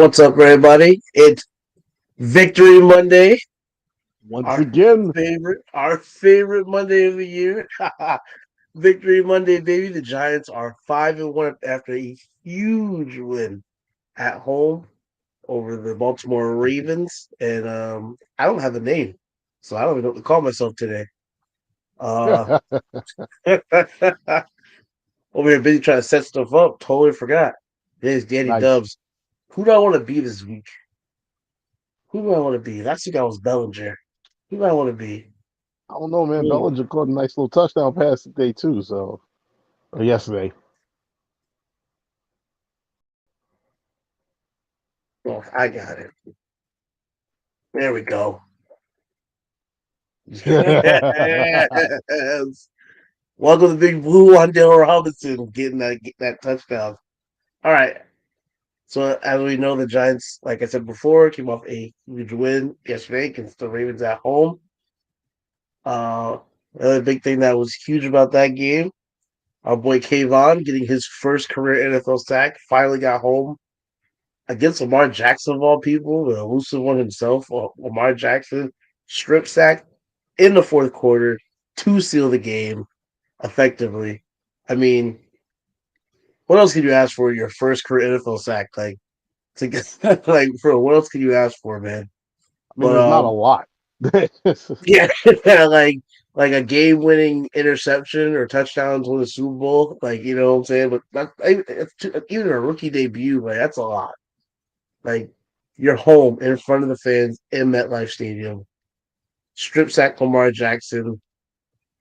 What's up, everybody? It's Victory Monday, Once our again, our favorite Monday of the year. Victory Monday, baby. The Giants are 5-1 after a huge win at home over the Baltimore Ravens, and I don't have a name, so I don't even know what to call myself today. Uh, over here busy trying to set stuff up. Totally forgot. There's Danny nice. Dubs. Who do I want to be this week? Who do I want to be? Last week I was Bellinger. Who do I want to be? I don't know, man. Hmm. Bellinger caught a nice little touchdown pass today too. Or yesterday. Oh, I got it. There we go. Yes. Welcome to Big Blue on Dale Robinson getting that touchdown. All right. So as we know, the Giants, like I said before, came off a huge win yesterday against the Ravens at home. Uh, Another big thing that was huge about that game, our boy Kayvon getting his first career NFL sack, finally got home against Lamar Jackson of all people, the elusive one himself. Lamar Jackson strip sack in the fourth quarter to seal the game effectively. I mean, what else can you ask for your first career NFL sack? Like, to get, like, for what else can you ask for, man? I mean, But there's not a lot. yeah, like a game-winning interception or touchdown to win the Super Bowl. Like, you know what I'm saying? But even a rookie debut, like that's a lot. Like, you're home in front of the fans in MetLife Stadium. Strip sack Lamar Jackson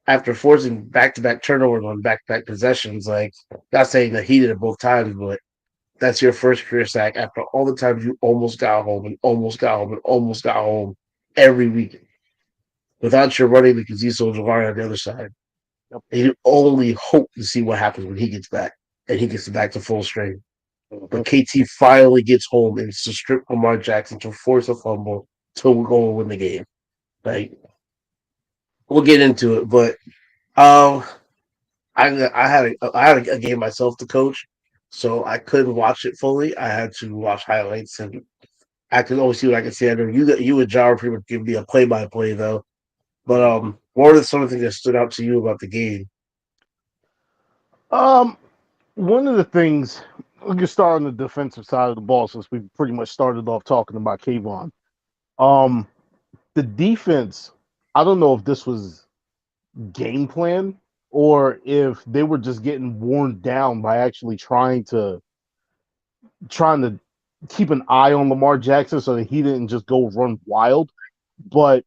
after forcing back-to-back turnovers on back-to-back possessions. Like, not saying that he did it both times, but that's your first career sack after all the times you almost got home and almost got home and almost got home every week without your running the Kaziso Javari on the other side. Yep. And you only hope to see what happens when he gets back and he gets back to full strength. But Mhm. KT finally gets home and to strip Lamar Jackson to force a fumble to go and win the game. Like, we'll get into it, but um, I had a game myself to coach, so I couldn't watch it fully. I had to watch highlights, and I could only see what I could see. I know you and Jar pretty much give me a play by play though. But what are some of the things that stood out to you about the game? um, One of the things we can start on the defensive side of the ball since we pretty much started off talking about Kayvon. Um, the defense. I don't know if this was game plan or if they were just getting worn down by actually trying to keep an eye on Lamar Jackson so that he didn't just go run wild. But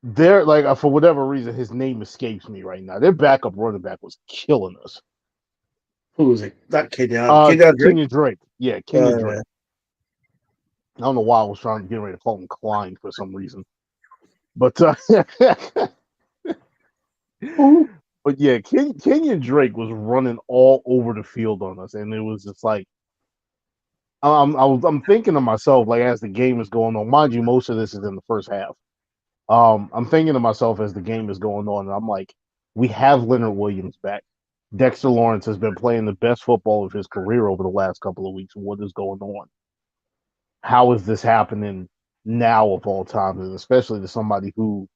they're like for whatever reason, his name escapes me right now. Their backup running back was killing us. Who was it? Not Kenyon. Kenyon Drake. Kenyon Drake. Yeah, Kenyon Drake. I don't know why I was trying to get ready to call him Klein for some reason, but Who? but yeah, Kenyon Drake was running all over the field on us, and it was just like I'm thinking to myself like as the game is going on. Mind you, most of this is in the first half. I'm thinking to myself as the game is going on, and I'm like, we have Leonard Williams back. Dexter Lawrence has been playing the best football of his career over the last couple of weeks. What is going on? How is this happening now of all times, and especially to somebody who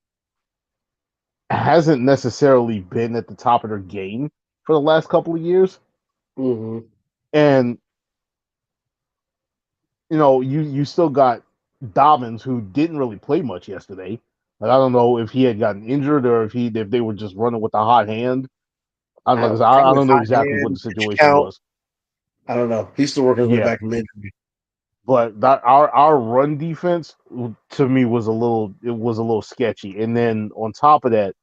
hasn't necessarily been at the top of their game for the last couple of years? Mm-hmm. And you still got Dobbins who didn't really play much yesterday. Like I don't know if he had gotten injured or if they were just running with a hot hand. I Probably don't know hot exactly what hand, the pitch situation count. was. I don't know. He's still working his way Yeah, back from injury. but our run defense to me was a little sketchy. And then on top of that,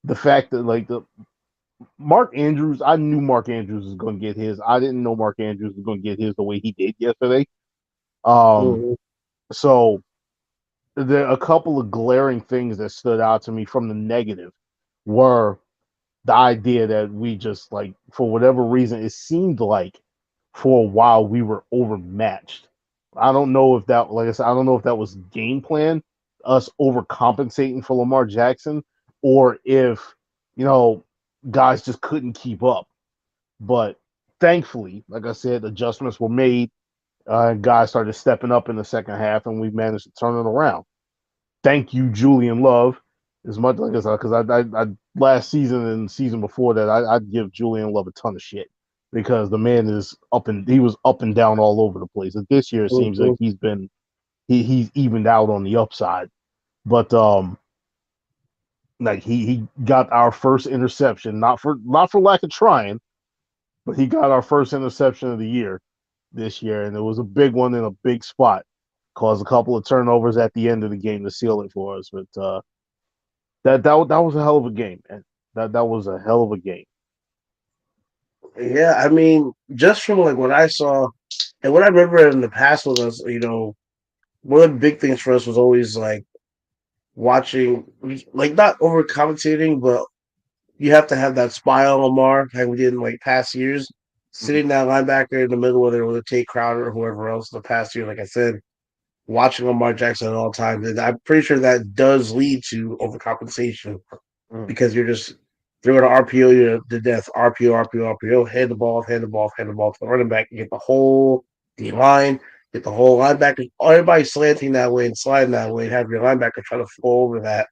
the fact that like the Mark Andrews, I knew Mark Andrews was going to get his. I didn't know Mark Andrews was going to get his the way he did yesterday. Um, Mm-hmm. so there are a couple of glaring things that stood out to me from the negative were the idea that we just like for whatever reason it seemed like for a while we were overmatched. I don't know if that like I said, I don't know if that was game plan, us overcompensating for Lamar Jackson, or if, you know, guys just couldn't keep up. But thankfully, like I said, adjustments were made Guys started stepping up in the second half, and we managed to turn it around. Thank you, Julian Love. As much like as because I last season and season before that, I'd give Julian Love a ton of shit because the man is he was up and down all over the place. And this year it seems like Mhm. he's evened out on the upside. But like he got our first interception, not for lack of trying, but he got our first interception of the year this year, and it was a big one in a big spot. Caused a couple of turnovers at the end of the game to seal it for us, but that was a hell of a game, man. That was a hell of a game. Yeah, I mean, just from like what I saw and what I remember in the past with us, one of the big things for us was always like watching, like not over commentating, but you have to have that spy on Lamar, like we did in like past years. Mhm. Sitting that linebacker in the middle, whether it was Tate Crowder or whoever else in the past year, like I said, watching Lamar Jackson at all times. And I'm pretty sure that does lead to overcompensation Mhm. because you're just throwing an RPO you to death, RPO, RPO, RPO, hand the ball off, hand the ball off, hand the ball to the running back, and get the whole D line, get the whole linebacker, everybody slanting that way and sliding that way, and have your linebacker try to flow over that.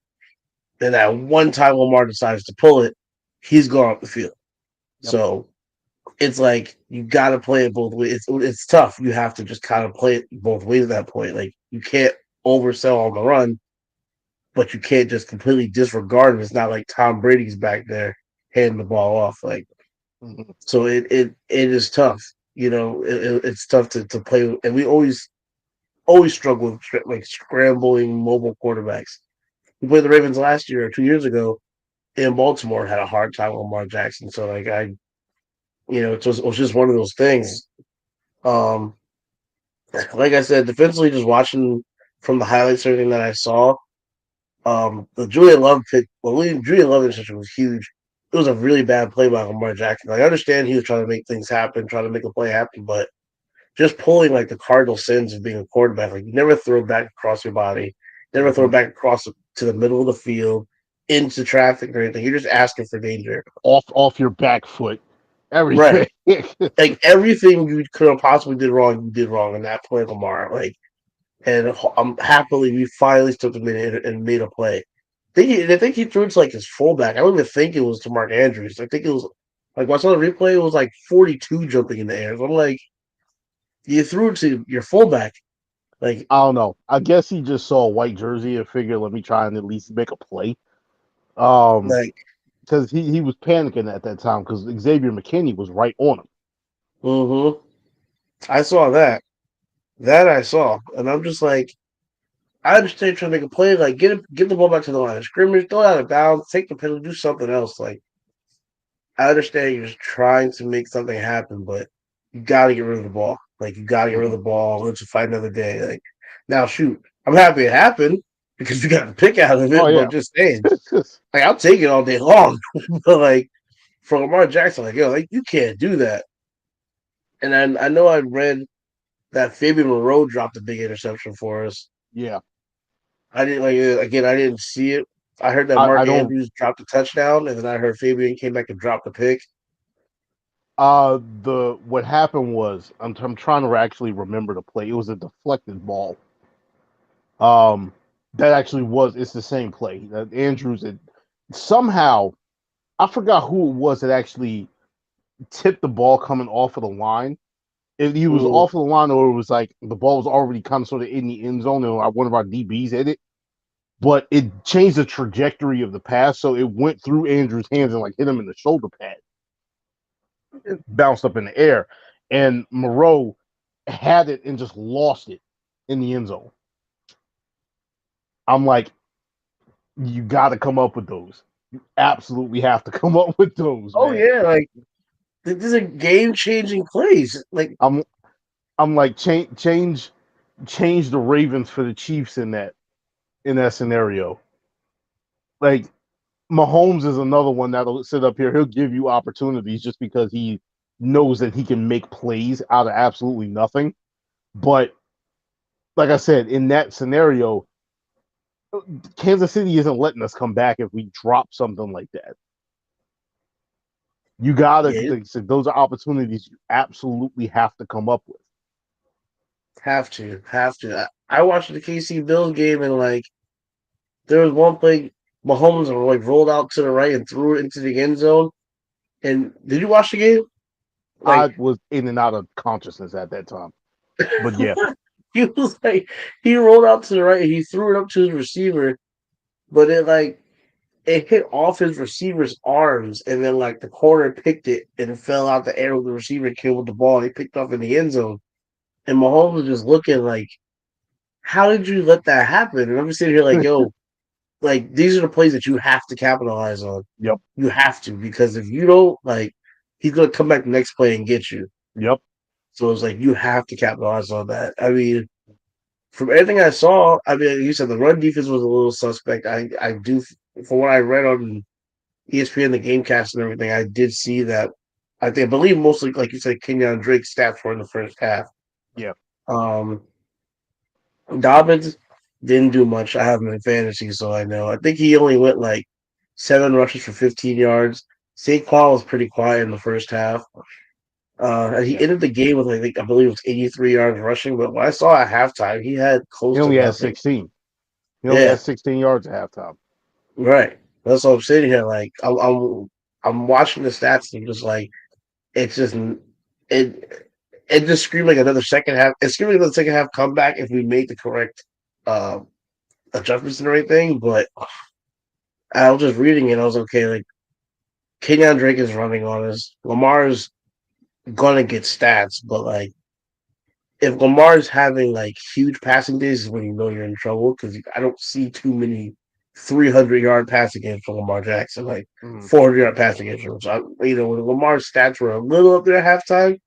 Then that one time Lamar decides to pull it, he's gone off the field. Yep. So it's like you got to play it both ways. It's tough. You have to just kind of play it both ways at that point. Like you can't oversell on the run, but you can't just completely disregard him. It's not like Tom Brady's back there handing the ball off. Like Mhm. so, it is tough. It's tough to play, and we always struggle with like scrambling mobile quarterbacks. We played the Ravens last year or 2 years ago in Baltimore. Had a hard time with Lamar Jackson. So like it was just one of those things. Um, like I said, defensively, just watching from the highlights, everything that I saw, the Julian Love pick, Julian Love interception was huge. It was a really bad play by Lamar Jackson. Like, I understand he was trying to make things happen, trying to make a play happen, but just pulling like the cardinal sins of being a quarterback, like you never throw back across your body, never throw Mhm. back across to the middle of the field, into traffic or anything. You're just asking for danger. Off your back foot, everything. Right. Like everything you could have possibly did wrong, you did wrong in that play, Lamar. Like, and I'm happily we finally stepped him in and made a play. I think he threw it to like his fullback. I don't even think it was to Mark Andrews. I think it was like when I saw the replay, it was like 42 jumping in the air. So I'm like, you threw it to your fullback. Like, I don't know. I guess he just saw a white jersey and figured, let me try and at least make a play. Um, like, because he was panicking at that time because Xavier McKinney was right on him. mm-hmm. I saw that. That I saw, and I'm just like, I understand trying to make a play. Like, get the ball back to the line of scrimmage, throw it out of bounds, take the penalty, do something else. Like, I understand you're just trying to make something happen, but you got to get rid of the ball. Like you got to get rid of Mhm. the ball. Let's fight another day. Like now, shoot, I'm happy it happened because we got the pick out of Oh it. But yeah. just saying, like I'll take it all day long. But like for Lamar Jackson, like like you can't do that. And then I know I read that Fabian Moreau dropped a big interception for us. Yeah. I didn't again. I didn't see it. I heard that I Mark don't. Andrews dropped a touchdown, and then I heard Fabian came back and dropped a pick. The what happened was I'm trying to actually remember the play. It was a deflected ball. Um, that actually was it's the same play. That Andrews had somehow I forgot who it was that actually tipped the ball coming off of the line. If he was Mm, off of the line, or it was like the ball was already kind of sort of in the end zone, and one of our DBs hit it. But it changed the trajectory of the pass, so it went through Andrews' hands and like hit him in the shoulder pad. It bounced up in the air, and Moreau had it and just lost it in the end zone. I'm like, you got to come up with those. You absolutely have to come up with those, oh man. yeah, like these are game changing plays. Like I'm I'm like change the Ravens for the Chiefs in that scenario. Like Mahomes is another one that'll sit up here. He'll give you opportunities just because he knows that he can make plays out of absolutely nothing. But like I said, in that scenario, Kansas City isn't letting us come back if we drop something like that. You gotta, yeah, like I said, those are opportunities you absolutely have to come up with. Have to. I watched the KC Bills game and like there was one play Mahomes like rolled out to the right and threw it into the end zone. And did you watch the game? I Like was in and out of consciousness at that time, but yeah, he was like he rolled out to the right and he threw it up to his receiver, but it hit off his receiver's arms and then like the corner picked it and it fell out the air with the receiver came with the ball and he picked off in the end zone. And Mahomes was just looking like, how did you let that happen? And I'm just sitting here like, yo, like these are the plays that you have to capitalize on. yep, You have to because if you don't, like, he's gonna come back the next play and get you. yep. So it's like you have to capitalize on that. I mean, from everything I saw, I mean, you said the run defense was a little suspect. I do, from what I read on ESPN, the GameCast and everything, I did see that. I believe mostly, like you said, Kenyon Drake's stats were in the first half. Yeah. Um, Dobbins didn't do much. I have him in fantasy, so I know. I think he only went like 7 rushes for 15 yards. Saquon was pretty quiet in the first half. And he Yeah. ended the game with I believe it was 83 yards rushing. But what I saw at halftime, he had He close to only had nothing. 16. He only had Yeah, 16 yards at halftime. right. That's what I'm sitting here like. I'm watching the stats and I'm just like it's just it it just screamed like another second half. It screamed like another second half comeback if we made the correct uh, adjustments and everything. But I was just reading it. I was okay. Like Kenyon Drake is running on us. Lamar's gonna get stats, but like if Lamar's having like huge passing days, is when you know you're in trouble because I don't see too many 300-yard passing games for Lamar Jackson, like Mhm. 400-yard passing games. So when Lamar's stats were a little up there at halftime,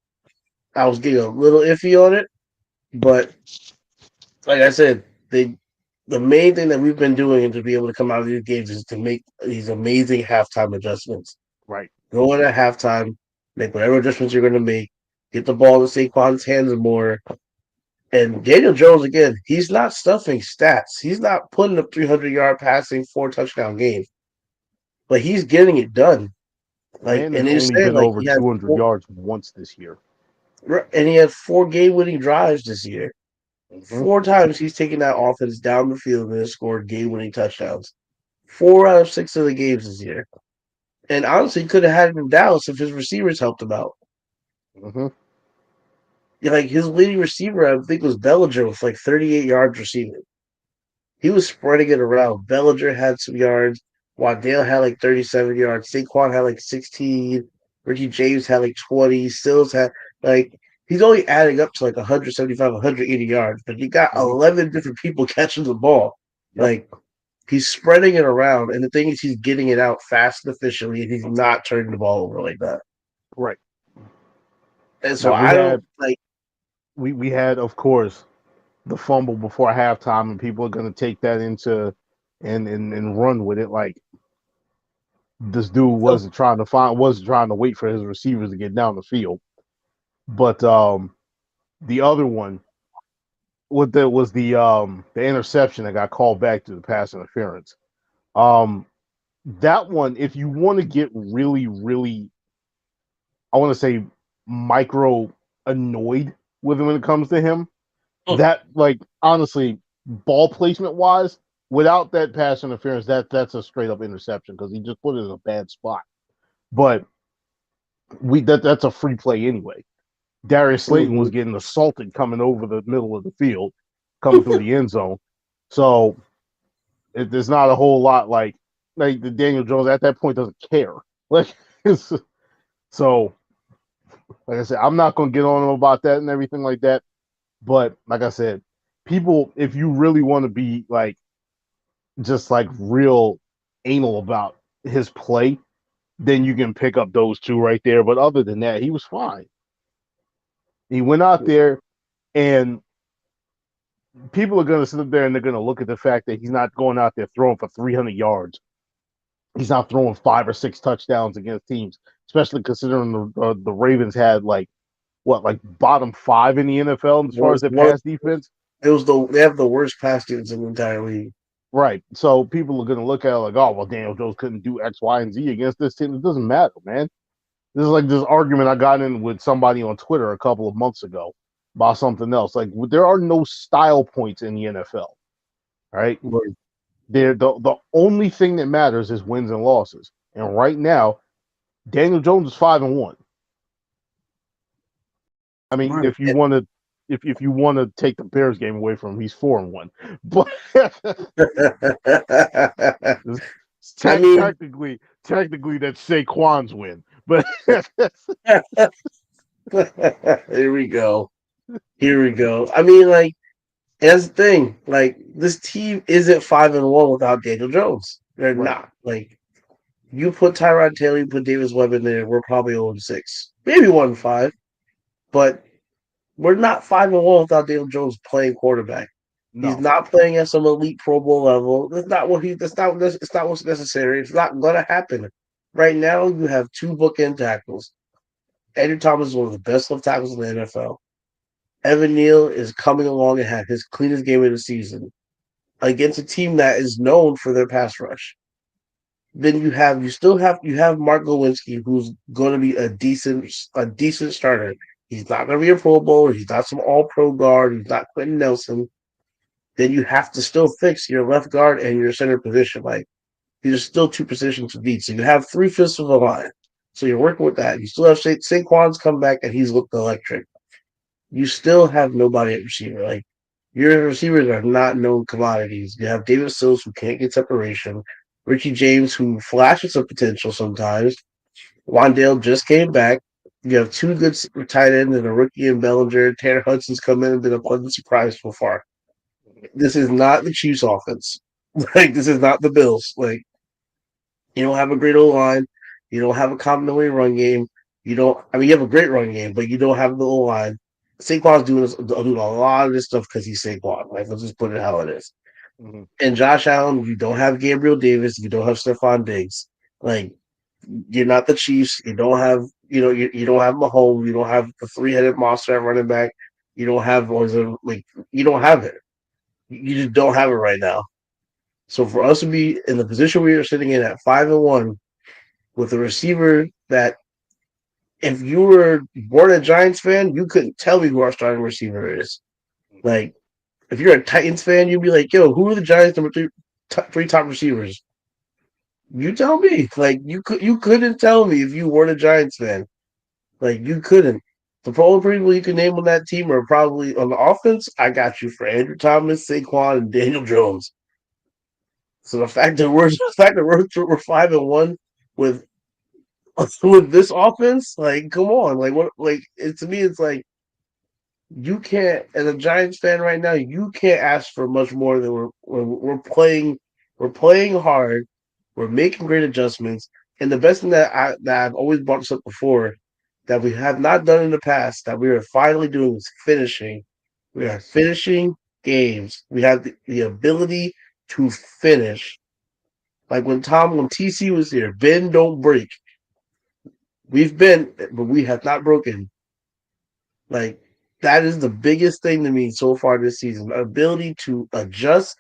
I was getting a little iffy on it. But like I said, the main thing that we've been doing to be able to come out of these games is to make these amazing halftime adjustments. Right. Go in at halftime, make whatever adjustments you're going to make, get the ball in Saquon's hands more. And Daniel Jones, again, he's not stuffing stats. He's not putting up 300-yard passing, 4 touchdown games, but he's getting it done. The Like, man has and he's only saying been like over 200 yards once this year. he had 4 game-winning drives this year. Hmm. 4 times he's taken that offense down the field and has scored game-winning touchdowns. 4 out of 6 of the games this year. And honestly, could have had it in Dallas if his receivers helped him out. Hmm. Yeah, like his leading receiver, I think, was Bellinger with like 38 yards receiving. He was spreading it around. Bellinger had some yards. Waddale had like 37 yards. Saquon had like 16. Ricky James had like 20. Stills had like he's only adding up to like 175, 180 yards, but you got Hmm. 11 different people catching the ball. Yep. Like he's spreading it around, and the thing is, he's getting it out fast and efficiently, and he's not turning the ball over like that. Right. And so Now we I don't had like. we had of course the fumble before halftime, and people are going to take that into and run with it. Like this dude wasn't trying to wait for his receivers to get down the field. But the other one, what that was the interception that got called back to the pass interference. Um, that one, if you want to get really, really, I want to say micro annoyed with him when it comes to him, that like honestly, ball placement wise, without that pass interference, that's a straight up interception because he just put it in a bad spot. But that's a free play anyway. Darius Slayton was Mhm. getting assaulted coming over the middle of the field, coming through the end zone. So there's not a whole lot like the Daniel Jones at that point doesn't care. Like so, like I said, I'm not gonna get on him about that and everything like that. But like I said, people, if you really want to be like just like real anal about his play, then you can pick up those two right there. But other than that, he was fine. He went out there and people are going to sit up there and they're going to look at the fact that he's not going out there throwing for 300 yards. He's not throwing 5 or 6 touchdowns against teams, especially considering the Ravens had like what, like bottom 5 in the NFL as far as Worst, their one, pass defense. it was they have the worst pass defense in the entire league. Right. So people are going to look at it like, oh, well, Daniel Jones couldn't do X, Y, and Z against this team. It doesn't matter, man. This is like this argument I got in with somebody on Twitter a couple of months ago. by something else. Like there are no style points in the NFL, right? The only thing that matters is wins and losses. And right now, Daniel Jones is 5-1. I mean, Right. if you want to, if you want to take the Bears game away from him, he's 4-1. But I mean, technically, that's Saquon's win. But here we go. Here we go. I mean, like, that's the thing. Like, this team isn't 5-1 without Daniel Jones. They're right, not. Like, you put Tyrod Taylor, you put Davis Webb in there, we're probably 0-6, maybe 1-5, but we're not 5-1 without Daniel Jones playing quarterback. He's no, not playing at some elite Pro Bowl level. That's not what he. That's not. It's not what's necessary. It's not going to happen. Right now, you have two bookend tackles. Andrew Thomas is one of the best left tackles in the NFL. Evan Neal is coming along and had his cleanest game of the season against a team that is known for their pass rush. Then you have Mark Lewinsky, who's going to be a decent starter. He's not going to be a Pro Bowler. He's not some All Pro guard. He's not Quentin Nelson. Then you have to still fix your left guard and your center position. Like these are still two positions to beat. So you have 3/5 of the line. So you're working with that. You still have Saquon's come back and he's looked electric. You still have nobody at receiver. Like your receivers are not known commodities. You have David Sills who can't get separation. Richie James who flashes some potential sometimes. Wandale just came back. You have two good tight ends and a rookie in Bellinger. Tanner Hudson's come in and been a pleasant surprise so far. This is not the Chiefs offense. Like this is not the Bills. Like you don't have a great O line. You don't have a complimentary run game. You don't. I mean, you have a great run game, but you don't have the O line. Saquon's doing a lot of this stuff because he's Saquon. Like let's just put it how it is. mm-hmm. And Josh Allen, you don't have Gabriel Davis. You don't have Stephon Diggs. Like you're not the Chiefs. You don't have you don't have Mahomes. You don't have the 3-headed monster at running back. You don't have you don't have it. You just don't have it right now. So for us to be in the position we are sitting in at 5-1 with a receiver that if you weren't a Giants fan, you couldn't tell me who our starting receiver is. Like if you're a Titans fan, you'd be like, "Yo, who are the Giants number three top receivers?" You tell me. Like you couldn't tell me if you weren't a Giants fan. Like you couldn't. The only people you can name on that team are probably on the offense. I got you for Andrew Thomas, Saquon, and Daniel Jones. So the fact that we're 5-1 with with this offense, like, come on, like what, like to me, it's like you can't, as a Giants fan right now, you can't ask for much more than we're playing hard, we're making great adjustments, and the best thing that I've always brought this up before that we have not done in the past that we are finally doing is finishing. We are Yes, finishing games. We have the ability to finish. Like when TC was here, bend don't break. We've been, but we have not broken. Like that is the biggest thing to me so far this season: ability to adjust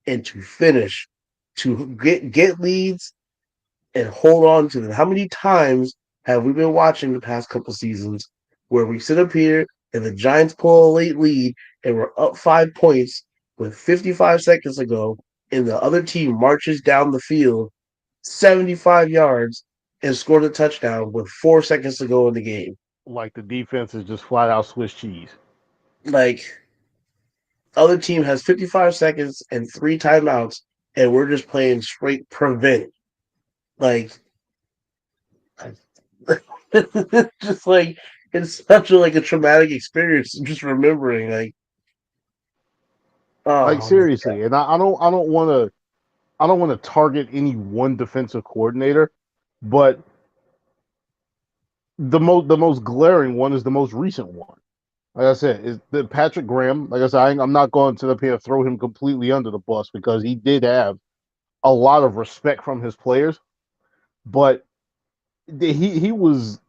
and to finish, to get leads and hold on to them. How many times have we been watching the past couple seasons where we sit up here and the Giants pull a late lead and we're up 5 points with 55 seconds to go, and the other team marches down the field 75 yards and scores a touchdown with 4 seconds to go in the game? like the defense is just flat out Swiss cheese. Like, other team has 55 seconds and three timeouts, and we're just playing straight prevent. Like, just like it's such a traumatic experience. Just remembering, like, Like oh my god, seriously, and I don't want to target any one defensive coordinator, but the most glaring one is the most recent one. Like I said, is the Patrick Graham. Like I said, I'm not going to the here throw him completely under the bus because he did have a lot of respect from his players, but he was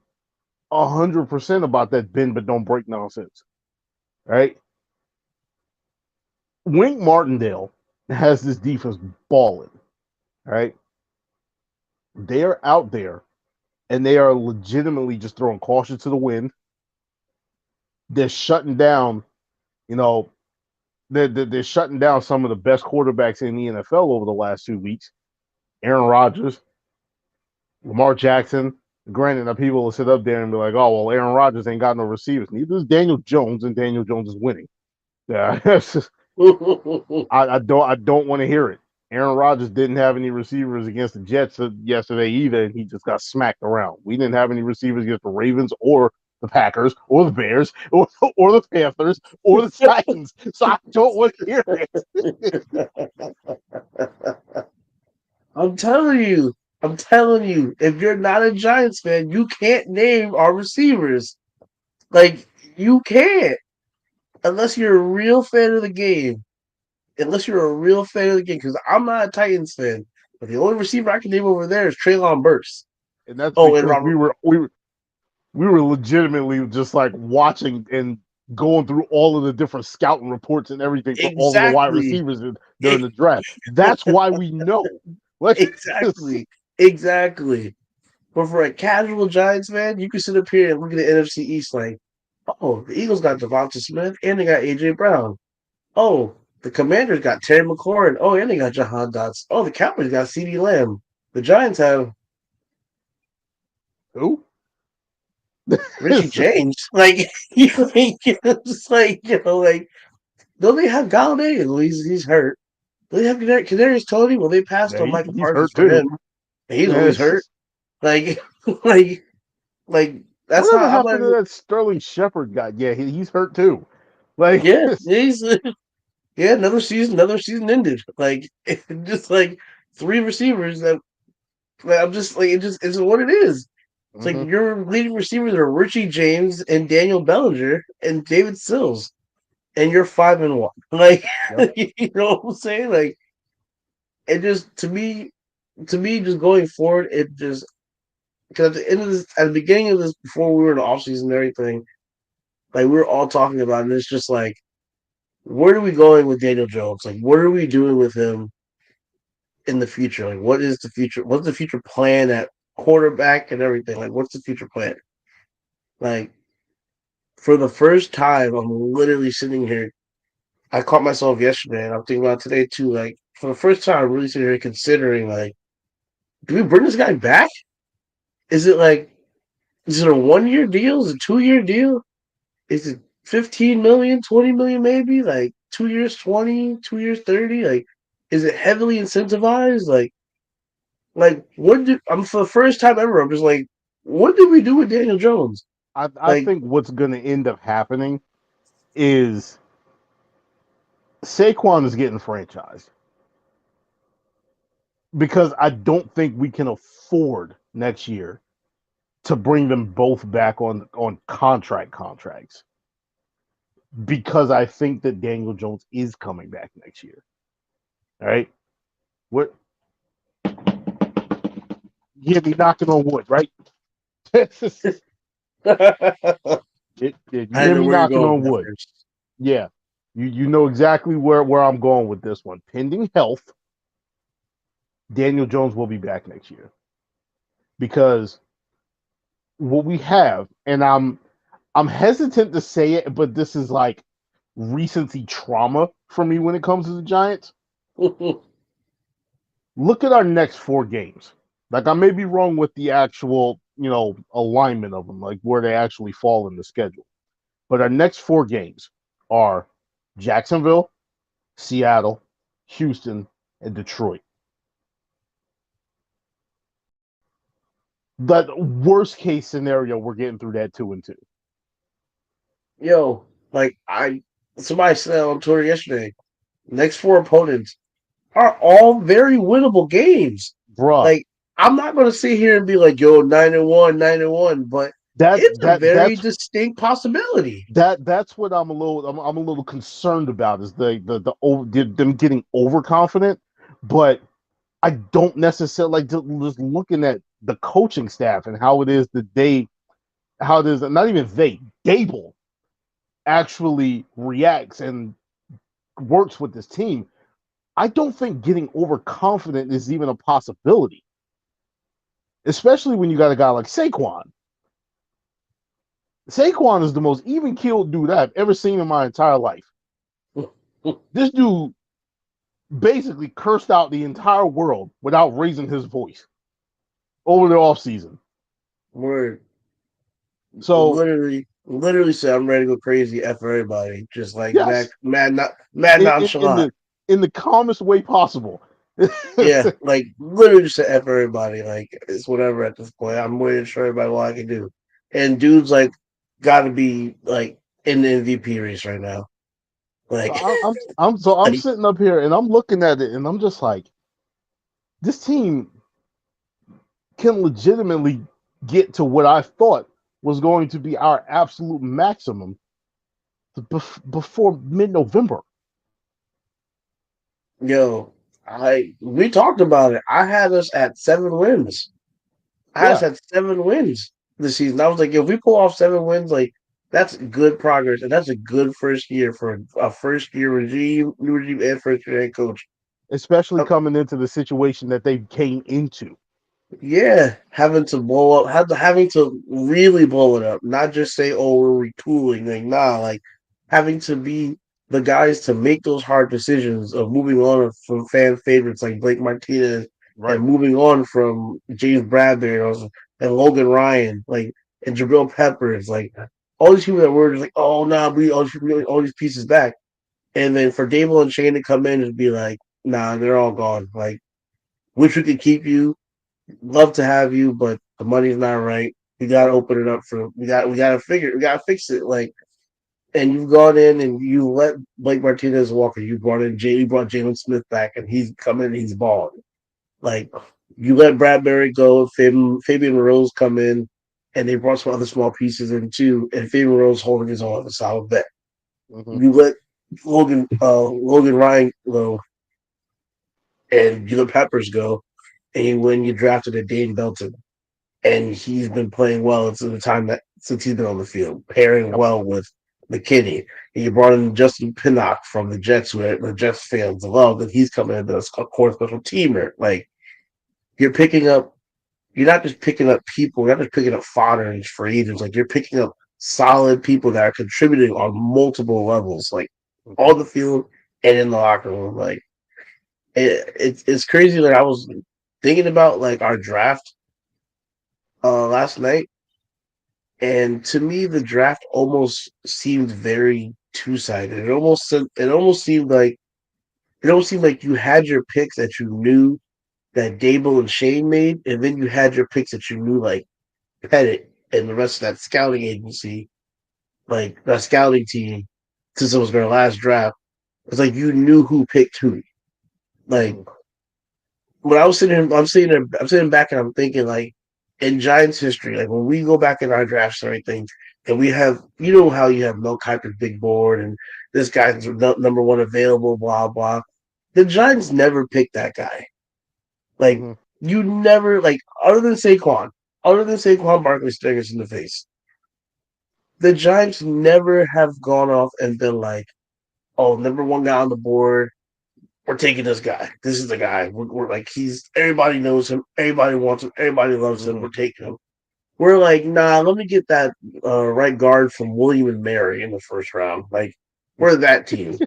100% about that bend but don't break nonsense, right? Wink Martindale has this defense balling, right? They are out there and they are legitimately just throwing caution to the wind. they're shutting down, you know, they're shutting down some of the best quarterbacks in the NFL over the last 2 weeks. Aaron Rodgers, Lamar Jackson. Granted, now people will sit up there and be like, "Oh, well, Aaron Rodgers ain't got no receivers." Neither is Daniel Jones, and Daniel Jones is winning. Yeah, I don't want to hear it. Aaron Rodgers didn't have any receivers against the Jets yesterday either, and he just got smacked around. We didn't have any receivers against the Ravens or the Packers or the Bears or the Panthers or the Titans. So I don't want to hear it. I'm telling you, if you're not a Giants fan, you can't name our receivers. Like you can't unless you're a real fan of the game. Unless you're a real fan of the game, because I'm not a Titans fan. But the only receiver I can name over there is Traylon Burks. And that's Oh, and because Robert. we were legitimately just like watching and going through all of the different scouting reports and everything for all of the wide Exactly. receivers during the draft. That's why we know. Like, Exactly. Exactly. But for a casual Giants fan, you can sit up here and look at the NFC East like, oh, the Eagles got Devonta Smith and they got AJ Brown. Oh, the Commanders got Terry McLaurin. Oh, and they got Jahan Dotson. Oh, the Cowboys got CeeDee Lamb. The Giants have who? Richie James. Like, just like, like, don't they have Galladay? Well, he's hurt. Do they have Kadarius Toney? Well, they passed Yeah, on Michael he's Parsons hurt for too. him. He's always It's hurt. just, Like, like, like that's whatever how I'm happened like, to that Sterling Shepard guy? Yeah, he's hurt too. Like, yeah, he's yeah, another season ended. Like, just like three receivers that like, I'm just like it's what it is. It's like mhm, your leading receivers are Richie James and Daniel Bellinger and David Sills, and you're 5-1. Like, yep. you know what I'm saying? Like, it just to me, just going forward, it just because at the end of this, at the beginning of this, before we were in the offseason and everything, like we were all talking about, it, and it's just like, where are we going with Daniel Jones? Like, what are we doing with him in the future? Like, what is the future? What's the future plan at quarterback and everything? Like, what's the future plan? Like, for the first time, I'm literally sitting here. I caught myself yesterday, and I'm thinking about today too. Like, for the first time, I'm really sitting here considering, like, do we bring this guy back? Is it like, is it a 1 year deal? Is it a 2 year deal? Is it 15 million, 20 million maybe? Like 2 years 20, 2 years 30? Like is it heavily incentivized? Like what did I'm for the first time ever, I'm just like, what did we do with Daniel Jones? I Like think what's going to end up happening is Saquon is getting franchised because I don't think we can afford next year to bring them both back on contracts because I think that Daniel Jones is coming back next year. All right, what you hear me knocking on wood, right? I You hear know me where you're knocking going on with that wood? first. Yeah, you know exactly where I'm going with this one. Pending health, Daniel Jones will be back next year because what we have, and I'm hesitant to say it, but this is like recency trauma for me when it comes to the Giants. Look at our next 4 games. Like I may be wrong with the actual, alignment of them, like where they actually fall in the schedule. But our next 4 games are Jacksonville, Seattle, Houston, and Detroit. The worst case scenario, we're getting through that 2-2. Yo, like somebody said on Twitter yesterday, next four opponents are all very winnable games. Bruh, Like, I'm not going to sit here and be like, yo, 9-1, 9-1, but that it's a that very that's distinct possibility. that's what I'm a little concerned about is them getting overconfident, but I don't necessarily like just looking at the coaching staff and how it is that how it is not even Dable actually reacts and works with this team. I don't think getting overconfident is even a possibility, especially when you got a guy like Saquon. Saquon is the most even keeled dude I've ever seen in my entire life. This dude basically cursed out the entire world without raising his voice over the offseason. Word. So Literally said I'm ready to go crazy F for everybody. Just like yes, mad in nonchalant. the calmest way possible. Yeah, like literally just to F everybody. Like it's whatever at this point. I'm waiting to show everybody what I can do. And dude's like gotta be like in the MVP race right now. So Like, I'm like sitting up here and I'm looking at it and I'm just like, this team can legitimately get to what I thought was going to be our absolute maximum before mid-November. yo, I we talked about it. I had us at 7 wins. I had us Yeah, at 7 wins this season. I was like, if we pull off 7 wins, like that's good progress, and that's a good first year for a first year regime, new regime, and first year head coach. especially Uh, coming into the situation that they came into. yeah, having to blow up, having to really blow it up, not just say, "Oh, we're retooling." Like, nah, like having to be the guys to make those hard decisions of moving on from fan favorites like Blake Martinez and Right. moving on from James Bradbury and Logan Ryan, like and Jabril Peppers, like all these people that were just like, "Oh, nah, we all these pieces back," and then for Dable and Shane to come in and be like, "Nah, they're all gone." Like, wish we could keep you, love to have you, but the money's not right. We gotta open it up for we gotta fix it. Like, and you've gone in and you let Blake Martinez walk, or you brought Jalen Smith back, and he's coming and he's balling. Like, you let Bradbury go, Fabian Rose come in, and they brought some other small pieces in too, and Fabian Rose holding his own, a solid bet. Mm-hmm. You let Logan Ryan go, and you let Peppers go, and when you drafted a Dane Belton, and he's been playing well since the time that since he's been on the field, pairing Yep. well with McKinney. And you brought in Justin Pinnock from the Jets, where the Jets fans love that he's coming in as a core special teamer. Like, you're picking up, you're not just picking up people, you're not just picking up fodder and free agents. Like, you're picking up solid people that are contributing on multiple levels, like Mm-hmm. on the field and in the locker room. Like, it's crazy. Like, I was thinking about like our draft last night. And to me, the draft almost seemed very two sided. It almost seemed like you had your picks that you knew that Dable and Shane made, and then you had your picks that you knew like Pettit and the rest of that scouting agency, like that scouting team, since it was their last draft. It's like you knew who picked who. Like, Mm-hmm. when I'm sitting back and I'm thinking like in Giants history, like when we go back in our drafts and everything, and we have, you know how you have Mel Kiper's big board and this guy's number one available, blah blah. The Giants never picked that guy. Like, Mm-hmm. you never, like, other than Saquon Barkley staring us in the face. The Giants never have gone off and been like, "Oh, number one guy on the board, we're taking this guy. This is the guy. We're like, he's everybody knows him, everybody wants him, everybody loves him. Mm-hmm. We're taking him." We're like, nah, let me get that right guard from William and Mary in the first round. Like, we're that team.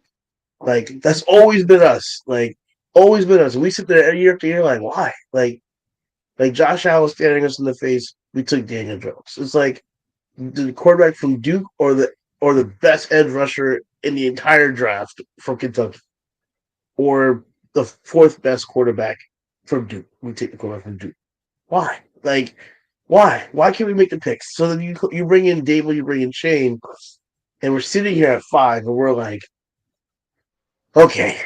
Like, that's always been us. Like, always been us. And we sit there year after year, like, why? Like Josh Allen staring us in the face. We took Daniel Jones. It's like the quarterback from Duke or the best edge rusher in the entire draft from Kentucky, or the fourth best quarterback from Duke. We take the quarterback from Duke. Why? Like, why? Why can't we make the picks? So then you bring in Dable, you bring in Shane, and we're sitting here at 5, and we're like, okay,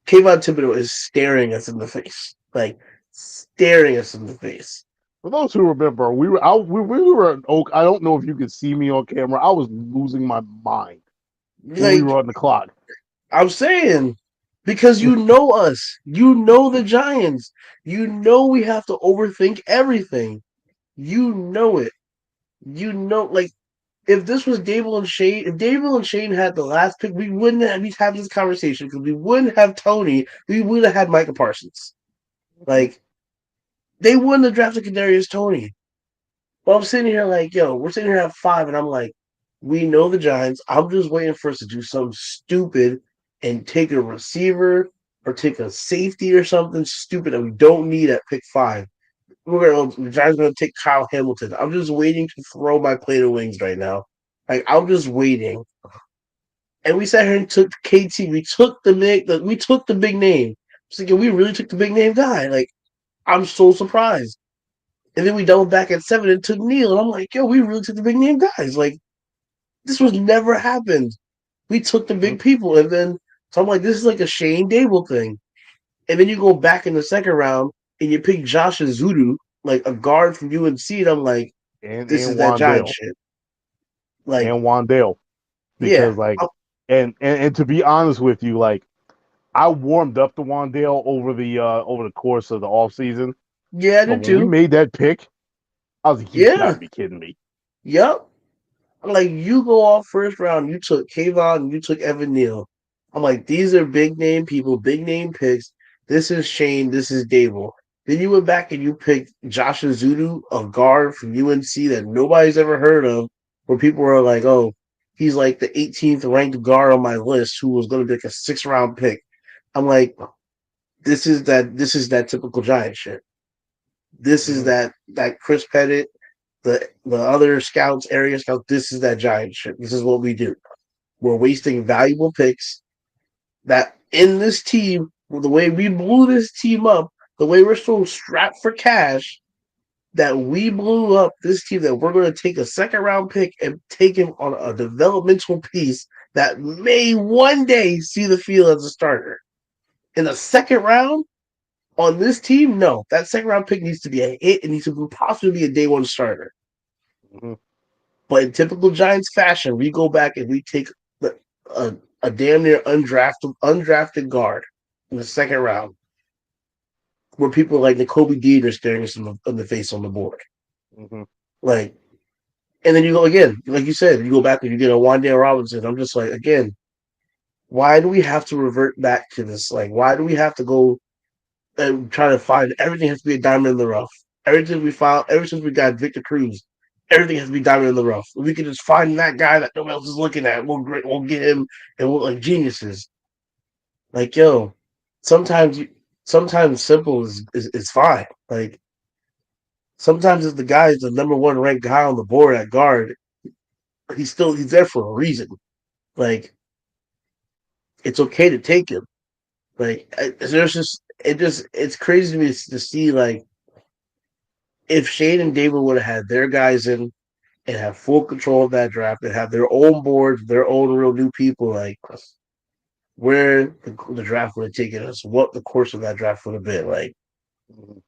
Kayvon Thibodeau is staring us in the face, like staring us in the face. For those who remember, we were at Oak. I don't know if you could see me on camera. I was losing my mind when we were Like, on the clock. I'm saying, because you know us, you know the Giants, you know we have to overthink everything. You know it. You know, like, if this was Dable and Shane, if Dable and Shane had the last pick, we wouldn't have be having this conversation because we wouldn't have Tony. We would have had Micah Parsons. Mhm. Like, they wouldn't have drafted Kadarius Tony. But I'm sitting here like, yo, we're sitting here at 5, and I'm like, we know the Giants. I'm just waiting for us to do something stupid and take a receiver or take a safety or something stupid that we don't need at pick 5. The Giants are gonna take Kyle Hamilton. I'm just waiting to throw my plate of wings right now. Like I'm just waiting. And we sat here and took KT. We took the big name. I was thinking we really took the big name guy. Like I'm so surprised. And then we doubled back at 7 and took Neil. And I'm like, yo, we really took the big name guys. Like this was never happened. We took the Mhm. big people, and then so I'm like, this is like a Shane Dable thing. And then you go back in the second round and you pick Josh Azudu, like a guard from UNC, and I'm like, and this and is that giant Wandale shit. Like, and Wandale yeah, because and to be honest with you, like I warmed up to Wandale over the course of the off season, yeah, I but did when we too. made that pick, I was like, you got Yeah, to be kidding me. yep. I'm like, you go off first round, you took Kayvon and you took Evan Neal. I'm like, these are big name people, big name picks. This is Shane, this is Dable. Then you went back and you picked Josh Azudu, a guard from UNC that nobody's ever heard of, where people were like, oh, he's like the 18th ranked guard on my list who was going to be like a 6th round pick. I'm like, this is that typical Giant shit. This is Mhm. that Chris Pettit, the other scouts, area scouts. This is that Giant shit. This is what we do. We're wasting valuable picks that in this team, the way we blew this team up, the way we're so strapped for cash, that we blew up this team that we're going to take a 2nd round pick and take him on a developmental piece that may one day see the field as a starter. In the 2nd round, on this team, no. That 2nd round pick needs to be a hit. It needs to possibly be a day one starter. Mhm. But in typical Giants fashion, we go back and we take the, a damn near undrafted guard in the 2nd round, where people like N'Kobe Dean are staring us in the face on the board. Mhm. Like, and then you go again, like you said, you go back and you get a Wandale Robinson. I'm just like, again, why do we have to revert back to this? Like, why do we have to go and try to find everything has to be a diamond in the rough? Everything we found, ever since we got Victor Cruz, everything has to be diamond in the rough. We can just find that guy that nobody else is looking at. We'll get him, and we'll like geniuses. Like yo, sometimes you, sometimes simple is fine. Like sometimes if the guy is the number one ranked guy on the board at guard, he's there for a reason. Like it's okay to take him. Like there's it's crazy to me to see like if Shane and David would have had their guys in and have full control of that draft and have their own boards, their own real new people, like where the draft would have taken us, what the course of that draft would have been. Like Mhm.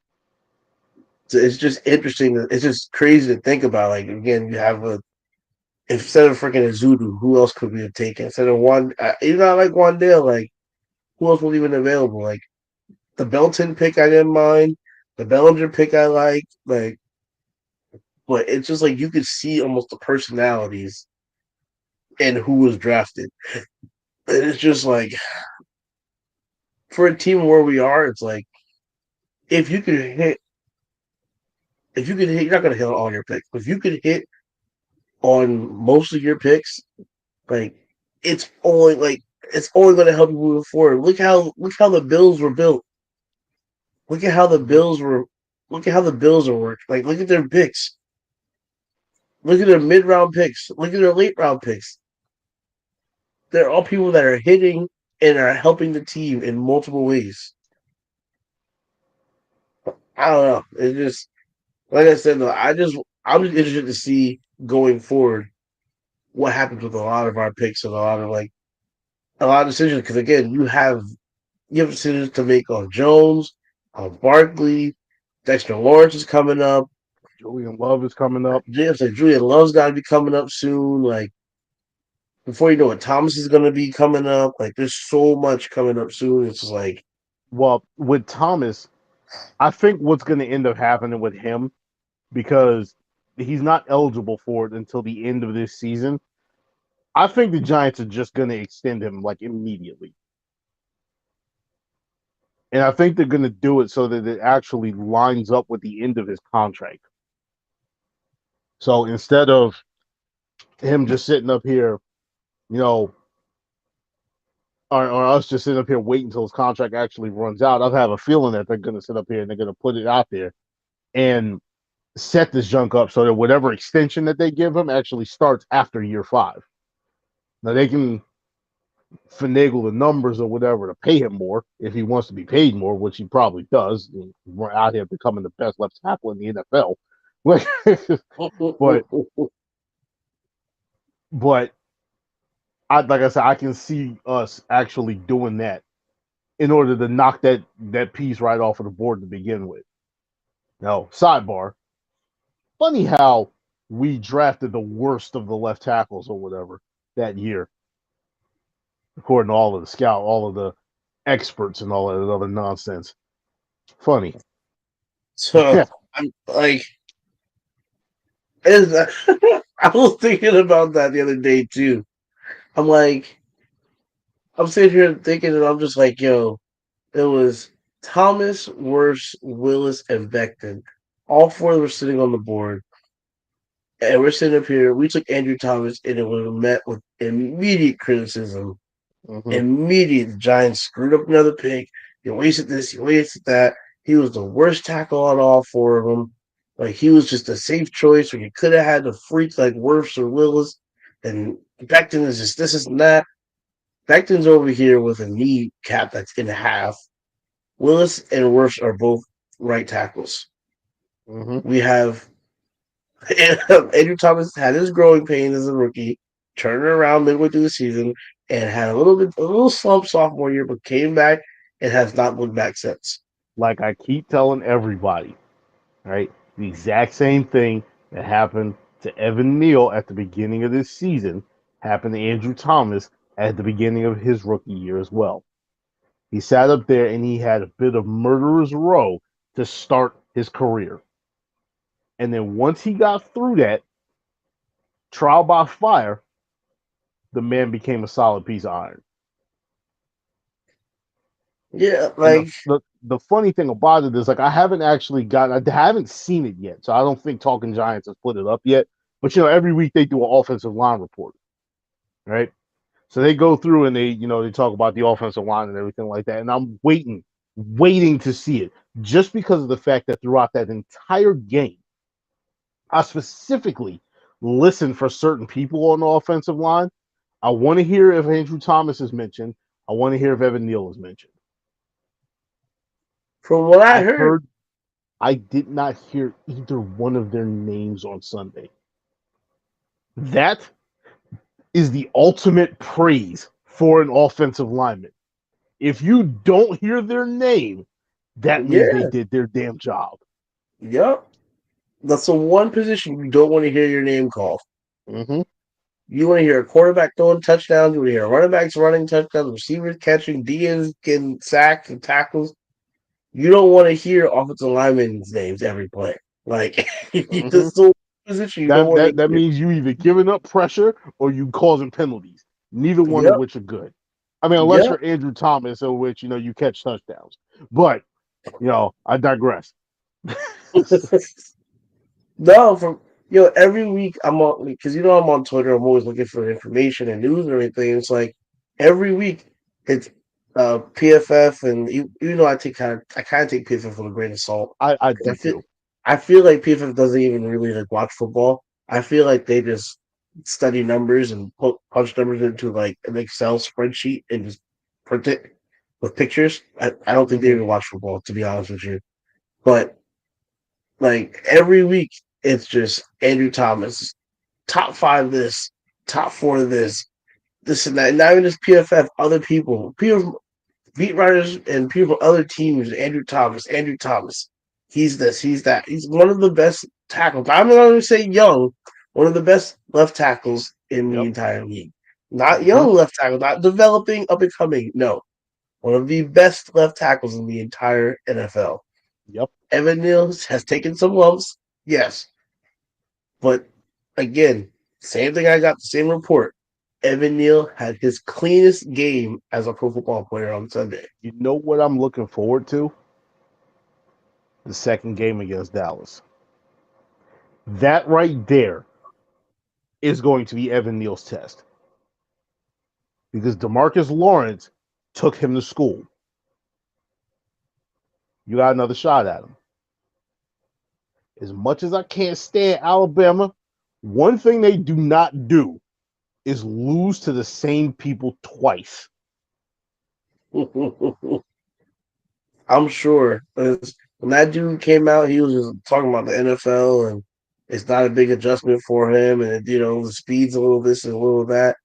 it's just interesting. It's just crazy to think about. Like again, you have a instead of freaking Azudu, who else could we have taken? Instead of one, even not like Wandale, like who else was even available? Like the Belton pick, I didn't mind. The Bellinger pick, I like, but it's just like you could see almost the personalities and who was drafted. And it's just like for a team where we are, it's like if you could hit, if you could hit, you're not gonna hit on all your picks. If you could hit on most of your picks, like it's only like it's only gonna help you moving forward. Look how the Bills were built. Look at how the Mhm. Bills were. Look at how the Bills are worked. Like look at their picks. Look at their mid round picks. Look at their late round picks. They're all people that are hitting and are helping the team in multiple ways. I don't know. It just like I said though, I'm just interested to see going forward what happens with a lot of our picks and a lot of decisions because again you have decisions to make on Jones, on Barkley, Dexter Lawrence is coming up. Julian Love is coming up. James like Julian Love's got to be coming up soon. Like before you know it, Thomas is going to be coming up. Like there's so much coming up soon. It's just like Well, with Thomas, I think what's going to end up happening with him because he's not eligible for it until the end of this season. I think the Giants are just going to extend him like immediately. And I think they're going to do it so that it actually lines up with the end of his contract. So instead of him just sitting up here, you know, or us just sitting up here waiting until his contract actually runs out, I have a feeling that they're going to sit up here and they're going to put it out there and set this junk up so that whatever extension that they give him actually starts after year 5. Now they can finagle the numbers or whatever to pay him more if he wants to be paid more, which he probably does. We're out here becoming the best left tackle in the NFL. but but like I said, I can see us actually doing that in order to knock that piece right off of the board to begin with. Now, sidebar. Funny how we drafted the worst of the left tackles or whatever that year, according to all of the scout, all of the experts, and all that other nonsense. Funny. So I'm like, I was thinking about that the other day too. I'm like, I'm sitting here thinking, and I'm just like, yo, it was Thomas, Wirfs, Willis, and Becton. All four were sitting on the board. And we're sitting up here. We took Andrew Thomas, and it was met with immediate criticism. Mm-hmm. Immediate. The Giants screwed up another pick. You wasted this. You wasted that. He was the worst tackle on all four of them. Like he was just a safe choice. When you could have had a freak like Wirfs or Willis, and Becton is just this and that. Becton's over here with a knee cap that's in half. Willis and Wirfs are both right tackles. Mm-hmm. We have Andrew Thomas had his growing pain as a rookie, turned around midway through the season, and had a little slump sophomore year, but came back and has not looked back since. Like I keep telling everybody, right? The exact same thing that happened to Evan Neal at the beginning of this season happened to Andrew Thomas at the beginning of his rookie year as well. He sat up there and he had a bit of murderer's row to start his career. And then once he got through that trial by fire, the man became a solid piece of iron. Yeah, And like the funny thing about it is, like, I haven't seen it yet, so I don't think Talking Giants has put it up yet. But every week they do an offensive line report, right? So they go through and they talk about the offensive line and everything like that. And I'm waiting to see it, just because of the fact that throughout that entire game, I specifically listen for certain people on the offensive line. I want to hear if Andrew Thomas is mentioned. I want to hear if Evan Neal is mentioned. from what I I heard, heard I did not hear either one of their names on Sunday. That is the ultimate praise for an offensive lineman. If you don't hear their name, that means they yeah, did their damn job. yep. That's the one position you don't want to hear your name called. Mm-hmm. You want to hear a quarterback throwing touchdowns. You want to hear running backs running touchdowns, receivers catching, DNs getting sacks and tackles. You don't want to hear offensive linemen's names every play. Like Mm-hmm. that's the position you don't That want to that that hear. means you either giving up pressure or you causing penalties. Neither one of Yep, which are good. I mean, unless yep. you're Andrew Thomas, in which you catch touchdowns. But I digress. No, from every week I'm on because I'm on Twitter. I'm always looking for information and news and everything. It's like every week it's PFF, and even though I kind of take PFF with a grain of salt I 'cause do too. I feel like PFF doesn't even really like watch football. I feel like they just study numbers and punch numbers into like an Excel spreadsheet and just print it with pictures. I don't think they Mm-hmm. even watch football, to be honest with you. But like every week, it's just Andrew Thomas, top five this, top four this, this and that. And not even just PFF, other people, beat writers and people from other teams. Andrew Thomas, Andrew Thomas. He's this, he's that. He's one of the best tackles. I'm not going to say young, one of the best left tackles in the Yep. entire league. Not Mm-hmm. young left tackle, not developing, up and coming. No, one of the best left tackles in the entire NFL. Yep. Evan Niels has taken some lumps, yes, but again, same thing. I got the same report. Evan Neal had his cleanest game as a pro football player on Sunday. You know what I'm looking forward to? The second game against Dallas. That right there is going to be Evan Neal's test because Demarcus Lawrence took him to school. You got another shot at him. As much as I can't stand Alabama, one thing they do not do is lose to the same people twice. I'm sure. 'Cause when that dude came out, he was just talking about the NFL and it's not a big adjustment for him, and the speed's a little this and a little that.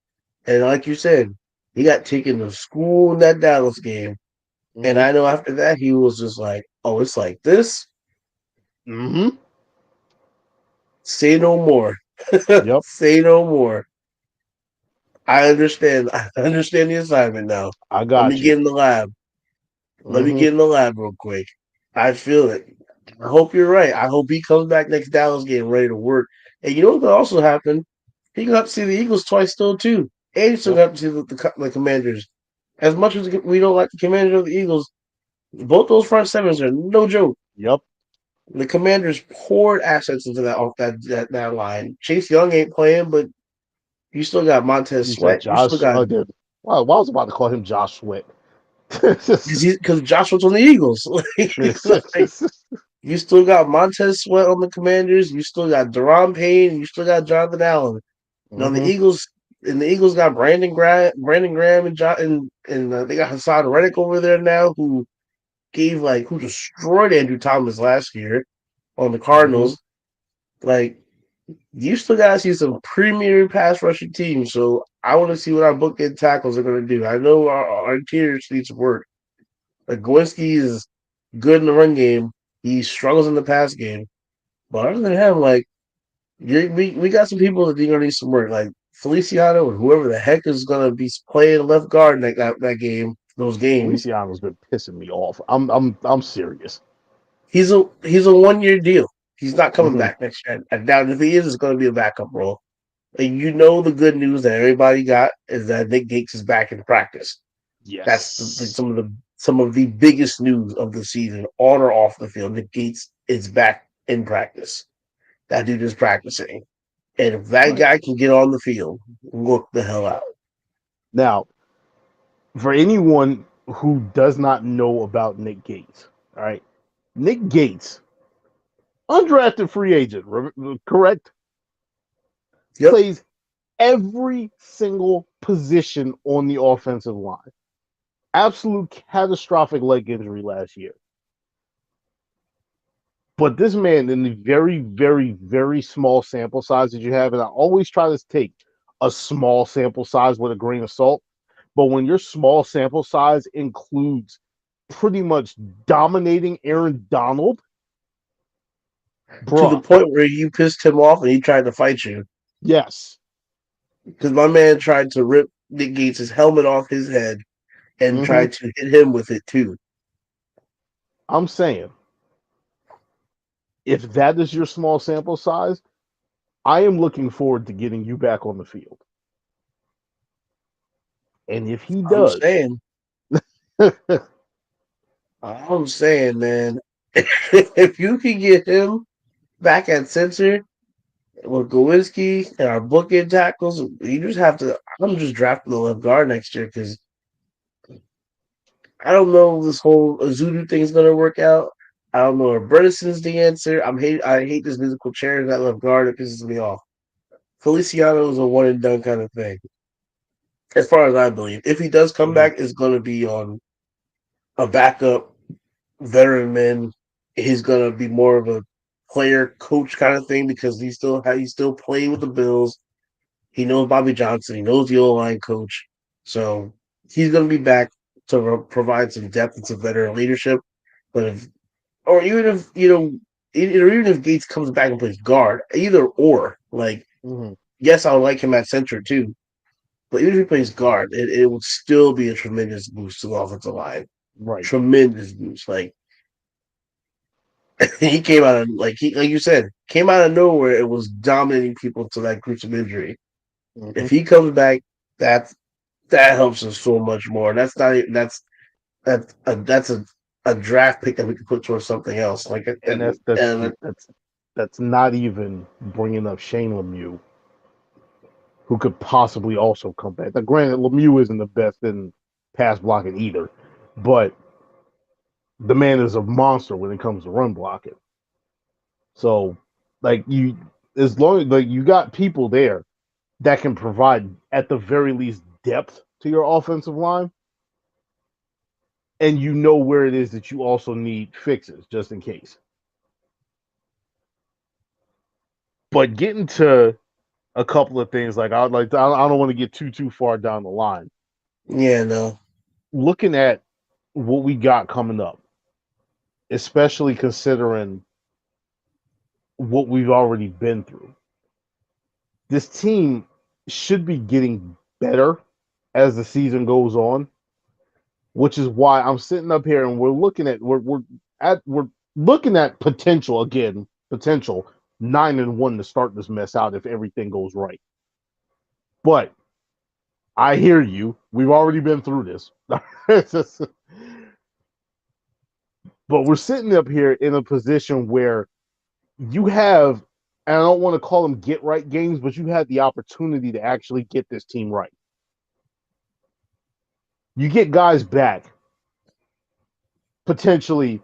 And like you said, he got taken to school in that Dallas game. And Mm-hmm. I know after that he was just like, "Oh, it's like this. Mm-hmm. Say no more. Yep. Say no more. I understand. I understand the assignment now. I Let me got you. get in the lab. Let me Mm-hmm. get in the lab real quick. I feel it. I hope you're right. I hope he comes back next Dallas game ready to work. And you know what could also happen? He got to see the Eagles twice still too, and he still Yep. got to see the Commanders. As much as we don't like the Commanders or the Eagles, both those front sevens are no joke. Yep. The Commanders poured assets into that line. Chase Young ain't playing, but you still got Montez You said Sweat. You still Josh. got Well, I was about to call him Josh Sweat. because Joshua's on the Eagles. Like, you still got Montez Sweat on the Commanders. You still got Deron Payne. You still got Jonathan Allen. Now Mm-hmm. the Eagles got Brandon Graham, and they got Hassan Reddick over there now, who destroyed Andrew Thomas last year on the Mm-hmm. Cardinals. Like, you still got to see some premier pass rushing teams. So I want to see what our bookend tackles are going to do. I know our interior needs work. Like, Gwinsky is good in the run game. He struggles in the pass game. But other than him, like, we got some people that are going to need some work. Like, Feliciano or whoever the heck is going to be playing left guard in that game, those games. Feliciano's been pissing me off. I'm serious. He's a 1 year deal. He's not coming Mm-hmm. back next year. I doubt if he is, it's going to be a backup role. And you know the good news that everybody got is that Nick Gates is back in practice. That's Yes. some of the biggest news of the season, on or off the field. Nick Gates is back in practice. That dude is practicing, and if that Right. guy can get on the field, look the hell out. Now, for anyone who does not know about Nick Gates, all right, Nick Gates, undrafted free agent, correct? Yep. Plays every single position on the offensive line. Absolute catastrophic leg injury last year. But this man, in the very, very, very small sample size that you have, and I always try to take a small sample size with a grain of salt, but when your small sample size includes pretty much dominating Aaron Donald, To the bruh, point where you pissed him off and he tried to fight you yes. because my man tried to rip Nick Gates' helmet off his head and Mm-hmm. tried to hit him with it too. I'm saying, if that is your small sample size, I am looking forward to getting you back on the field. And if he I'm does, saying, I'm saying, man, if you can get him back at center with Gowinski and our booking tackles, you just have to. I'm just drafting the left guard next year because I don't know if this whole Azudu thing is going to work out. I don't know if Bredeson's the answer. I hate this musical chair in that left guard. It pisses me off. Feliciano is a one and done kind of thing, as far as I believe. If he does come Mhm. back, it's going to be on a backup veteran man. He's going to be more of a player coach kind of thing because he's still playing with the Bills. He knows Bobby Johnson. He knows the O line coach. So he's going to be back to provide some depth and some veteran leadership. But if, or even if even if Gates comes back and plays guard, either or, like, Mhm. yes, I would like him at center too. But even if he plays guard, it would still be a tremendous boost to the offensive line. Right. Tremendous boost. Like, he came out of like you said, came out of nowhere and was dominating people to that gruesome injury. If Mhm. he comes back, that's that helps us so much more. And that's not even that's a draft pick that we can put towards something else. Like And and, and that's that's not even bringing up Shane Lemieux, who could possibly also come back. Now, granted, Lemieux isn't the best in pass blocking either, but the man is a monster when it comes to run blocking. So, like you, as long as like you got people there that can provide at the very least depth to your offensive line, and you know where it is that you also need fixes just in case. But getting to a couple of things, like I don't want to get too far down the line. Yeah, no. Looking at what we got coming up, especially considering what we've already been through. This team should be getting better as the season goes on, which is why I'm sitting up here and we're looking at potential 9-1 to start this mess out if everything goes right. But I hear you. We've already been through this. But we're sitting up here in a position where you have, and I don't want to call them get right games, but you had the opportunity to actually get this team right. You get guys back, potentially.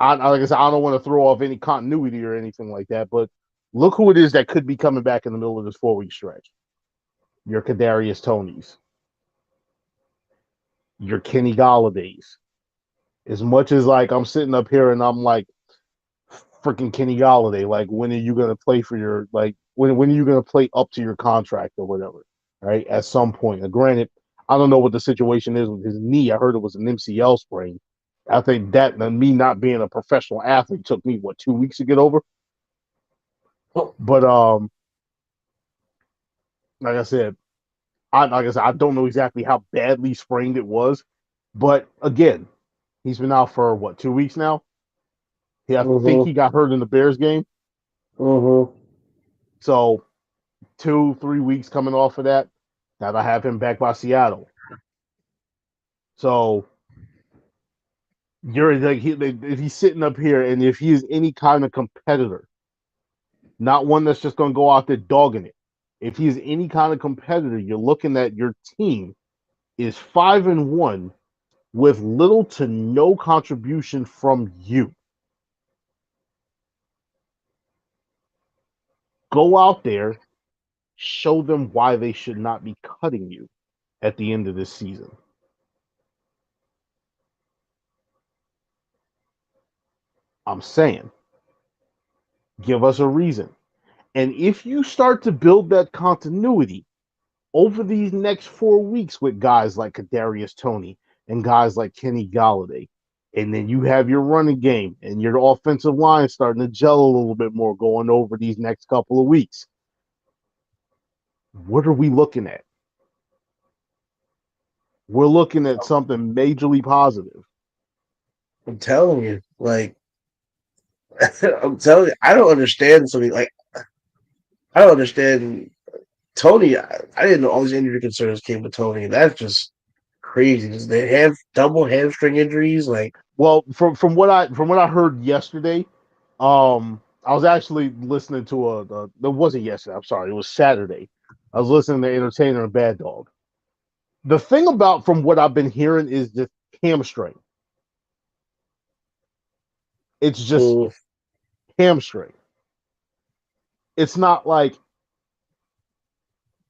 Like I said, I don't want to throw off any continuity or anything like that, but look who it is that could be coming back in the middle of this 4-week stretch. Your Kadarius Tonys, your Kenny Galladay's. As much as like I'm sitting up here and I'm like, freaking Kenny Galladay, like when are you gonna play for your when are you gonna play up to your contract or whatever? Right? At some point. Now, granted, I don't know what the situation is with his knee. I heard it was an MCL sprain. I think that and me not being a professional athlete took me 2 weeks to get over. But like I said, I don't know exactly how badly sprained it was, but again, he's been out for 2 weeks now. I think he got hurt in the Bears game. So 2-3 weeks coming off of that. Now I have him back by Seattle. So you're like if he's sitting up here and if he is any kind of competitor, not one that's just gonna go out there dogging it. If he's any kind of competitor, you're looking at your team is 5-1 with little to no contribution from you. Go out there, show them why they should not be cutting you at the end of this season. I'm saying, give us a reason. And if you start to build that continuity over these next 4 weeks with guys like Kadarius Toney and guys like Kenny Galladay, and then you have your running game and your offensive line starting to gel a little bit more going over these next couple of weeks, what are we looking at? We're looking at something majorly positive. I'm telling you, like, I'm telling you, I don't understand something like I don't understand Toney. I didn't know all these injury concerns came with Toney. That's just crazy. They have double hamstring injuries. Like, well, from what I heard yesterday, I was actually listening to it wasn't yesterday. I'm sorry, it was Saturday. I was listening to Entertainer and Bad Dog. The thing about from what I've been hearing is just hamstring. It's just hamstring. It's not like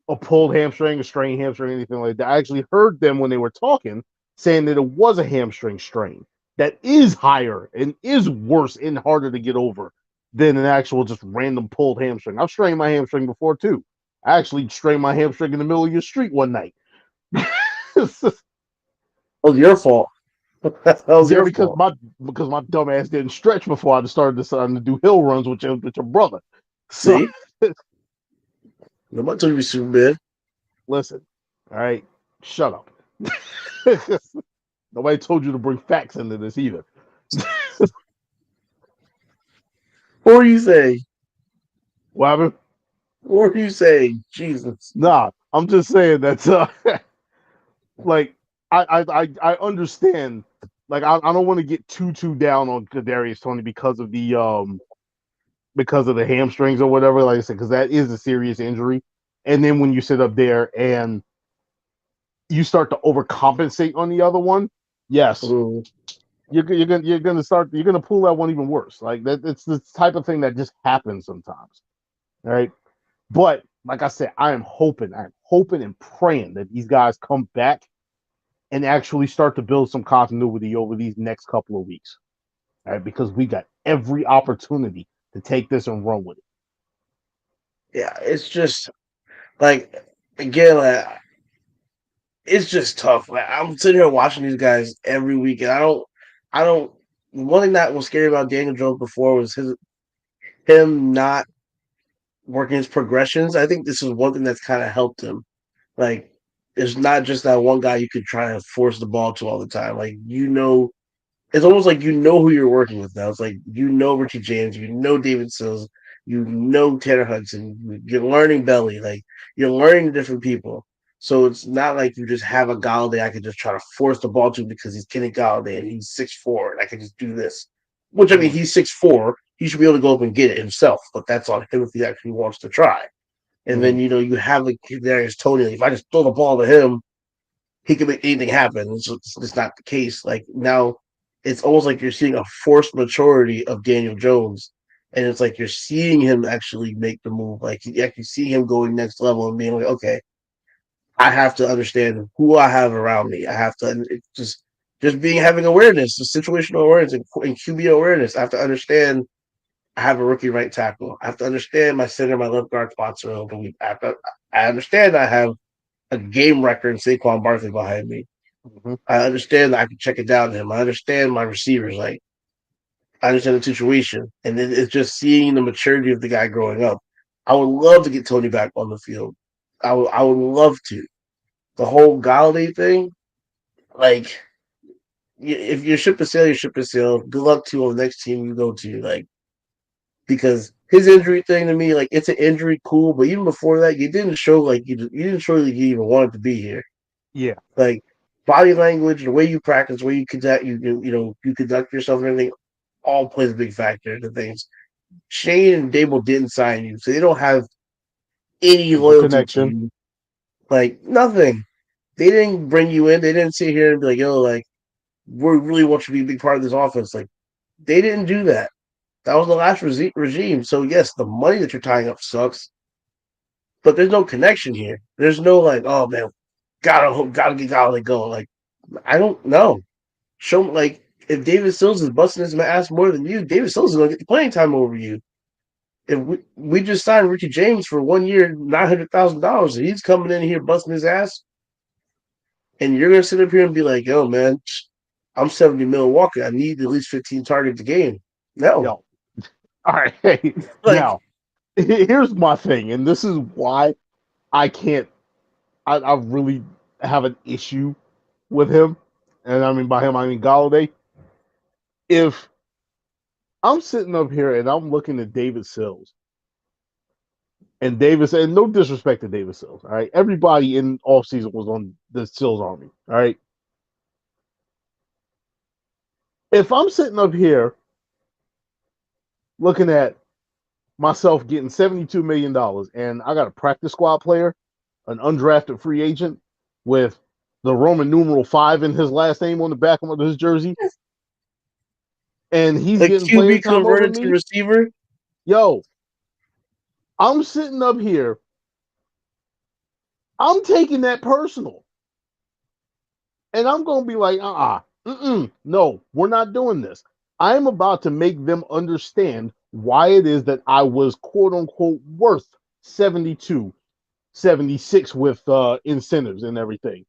a pulled hamstring, a strained hamstring, anything like that. I actually heard them when they were talking saying that it was a hamstring strain that is higher and is worse and harder to get over than an actual just random pulled hamstring. I've strained my hamstring before too. I actually strained my hamstring in the middle of your street one night. it was your fault. That was Yeah, your fault. because my dumb ass didn't stretch before I started deciding to do hill runs with your brother. So See, nobody told you to be Superman. listen, all right, shut up. Nobody told you to bring facts into this either. What were you saying? What happened? What were you saying? Jesus. Nah, I'm just saying that like I understand. Like I don't want to get too down on Kadarius Toney because of because of the hamstrings or whatever. Like I said, because that is a serious injury. And then when you sit up there and you start to overcompensate on the other one, yes, Mm. you're gonna pull that one even worse. Like that, it's the type of thing that just happens sometimes. All right, but like I said, I'm hoping and praying that these guys come back and actually start to build some continuity over these next couple of weeks. All right, because we got every opportunity to take this and run with it. Yeah, it's just like again, like it's just tough. Like I'm sitting here watching these guys every week, and I don't. One thing that was scary about Daniel Jones before was him not working his progressions. I think this is one thing that's kind of helped him. Like, it's not just that one guy you could try to force the ball to all the time. Like, it's almost like you know who you're working with now. It's like you know Richie James, you know David Sills, you know Tanner Hudson. You're learning Belly, like you're learning different people. So it's not like you just have a Galladay I could just try to force the ball to because he's Kenny Galladay and he's 6'4" and I can just do this. Which I mean, Mm-hmm. he's 6'4", he should be able to go up and get it himself, but that's on him if he actually wants to try. And Mm-hmm. then you have like Darius Tony. If I just throw the ball to him, he can make anything happen. It's not the case. Like now, it's almost like you're seeing a forced maturity of Daniel Jones, and it's like you're seeing him actually make the move. Like you actually see him going next level and being like, okay, I have to understand who I have around me. I have to just being having awareness, the situational awareness and QB awareness. I have to understand. I have a rookie right tackle. I have to understand my center, my left guard spots are open. I understand I have a game record in Saquon Barkley behind me. Mm-hmm. I understand that I can check it down to him. I understand my receivers. Like I understand the situation, and it's just seeing the maturity of the guy growing up. I would love to get Tony back on the field. I would love to. The whole Galladay thing, like if your ship is sailed, your ship is sailed. Good luck to the next team you go to. Like because his injury thing to me, like it's an injury, cool, but even before that, you didn't show like you didn't show like you even wanted to be here. Yeah. Like body language, the way you practice, the way you conduct, you conduct yourself and everything, all plays a big factor into things. Shane and Dable didn't sign you, so they don't have any No loyalty to connection. you. Like nothing. They didn't bring you in. They didn't sit here and be like, "Yo, like we really want you to be a big part of this offense." Like they didn't do that. That was the last regime. So yes, the money that you're tying up sucks, but there's no connection here. There's no like, oh man, gotta get Galladay going. Like I don't know. Show like if David Sills is busting his ass more than you, David Sills is gonna get the playing time over you. If we just signed Richie James for 1 year, $900,000, and he's coming in here busting his ass, and you're gonna sit up here and be like, "Yo, man, I'm 70 mil walking. I need at least 15 targets a game." No, Yo. All right. Hey, like now here's my thing, and this is why I can't. I really have an issue with him, and I mean by him I mean Galladay. If I'm sitting up here and I'm looking at David Sills, and Davis, and no disrespect to David Sills, all right. Everybody in off season was on the Sills army, all right. If I'm sitting up here looking at myself getting $72 million, and I got a practice squad player, an undrafted free agent with the Roman numeral 5 in his last name on the back of his jersey, and he's a getting playing QB time over converted to me. receiver. Yo, I'm sitting up here. I'm taking that personal. And I'm going to be like, no, we're not doing this. I'm about to make them understand why it is that I was quote unquote worth 72, 76 with incentives and everything.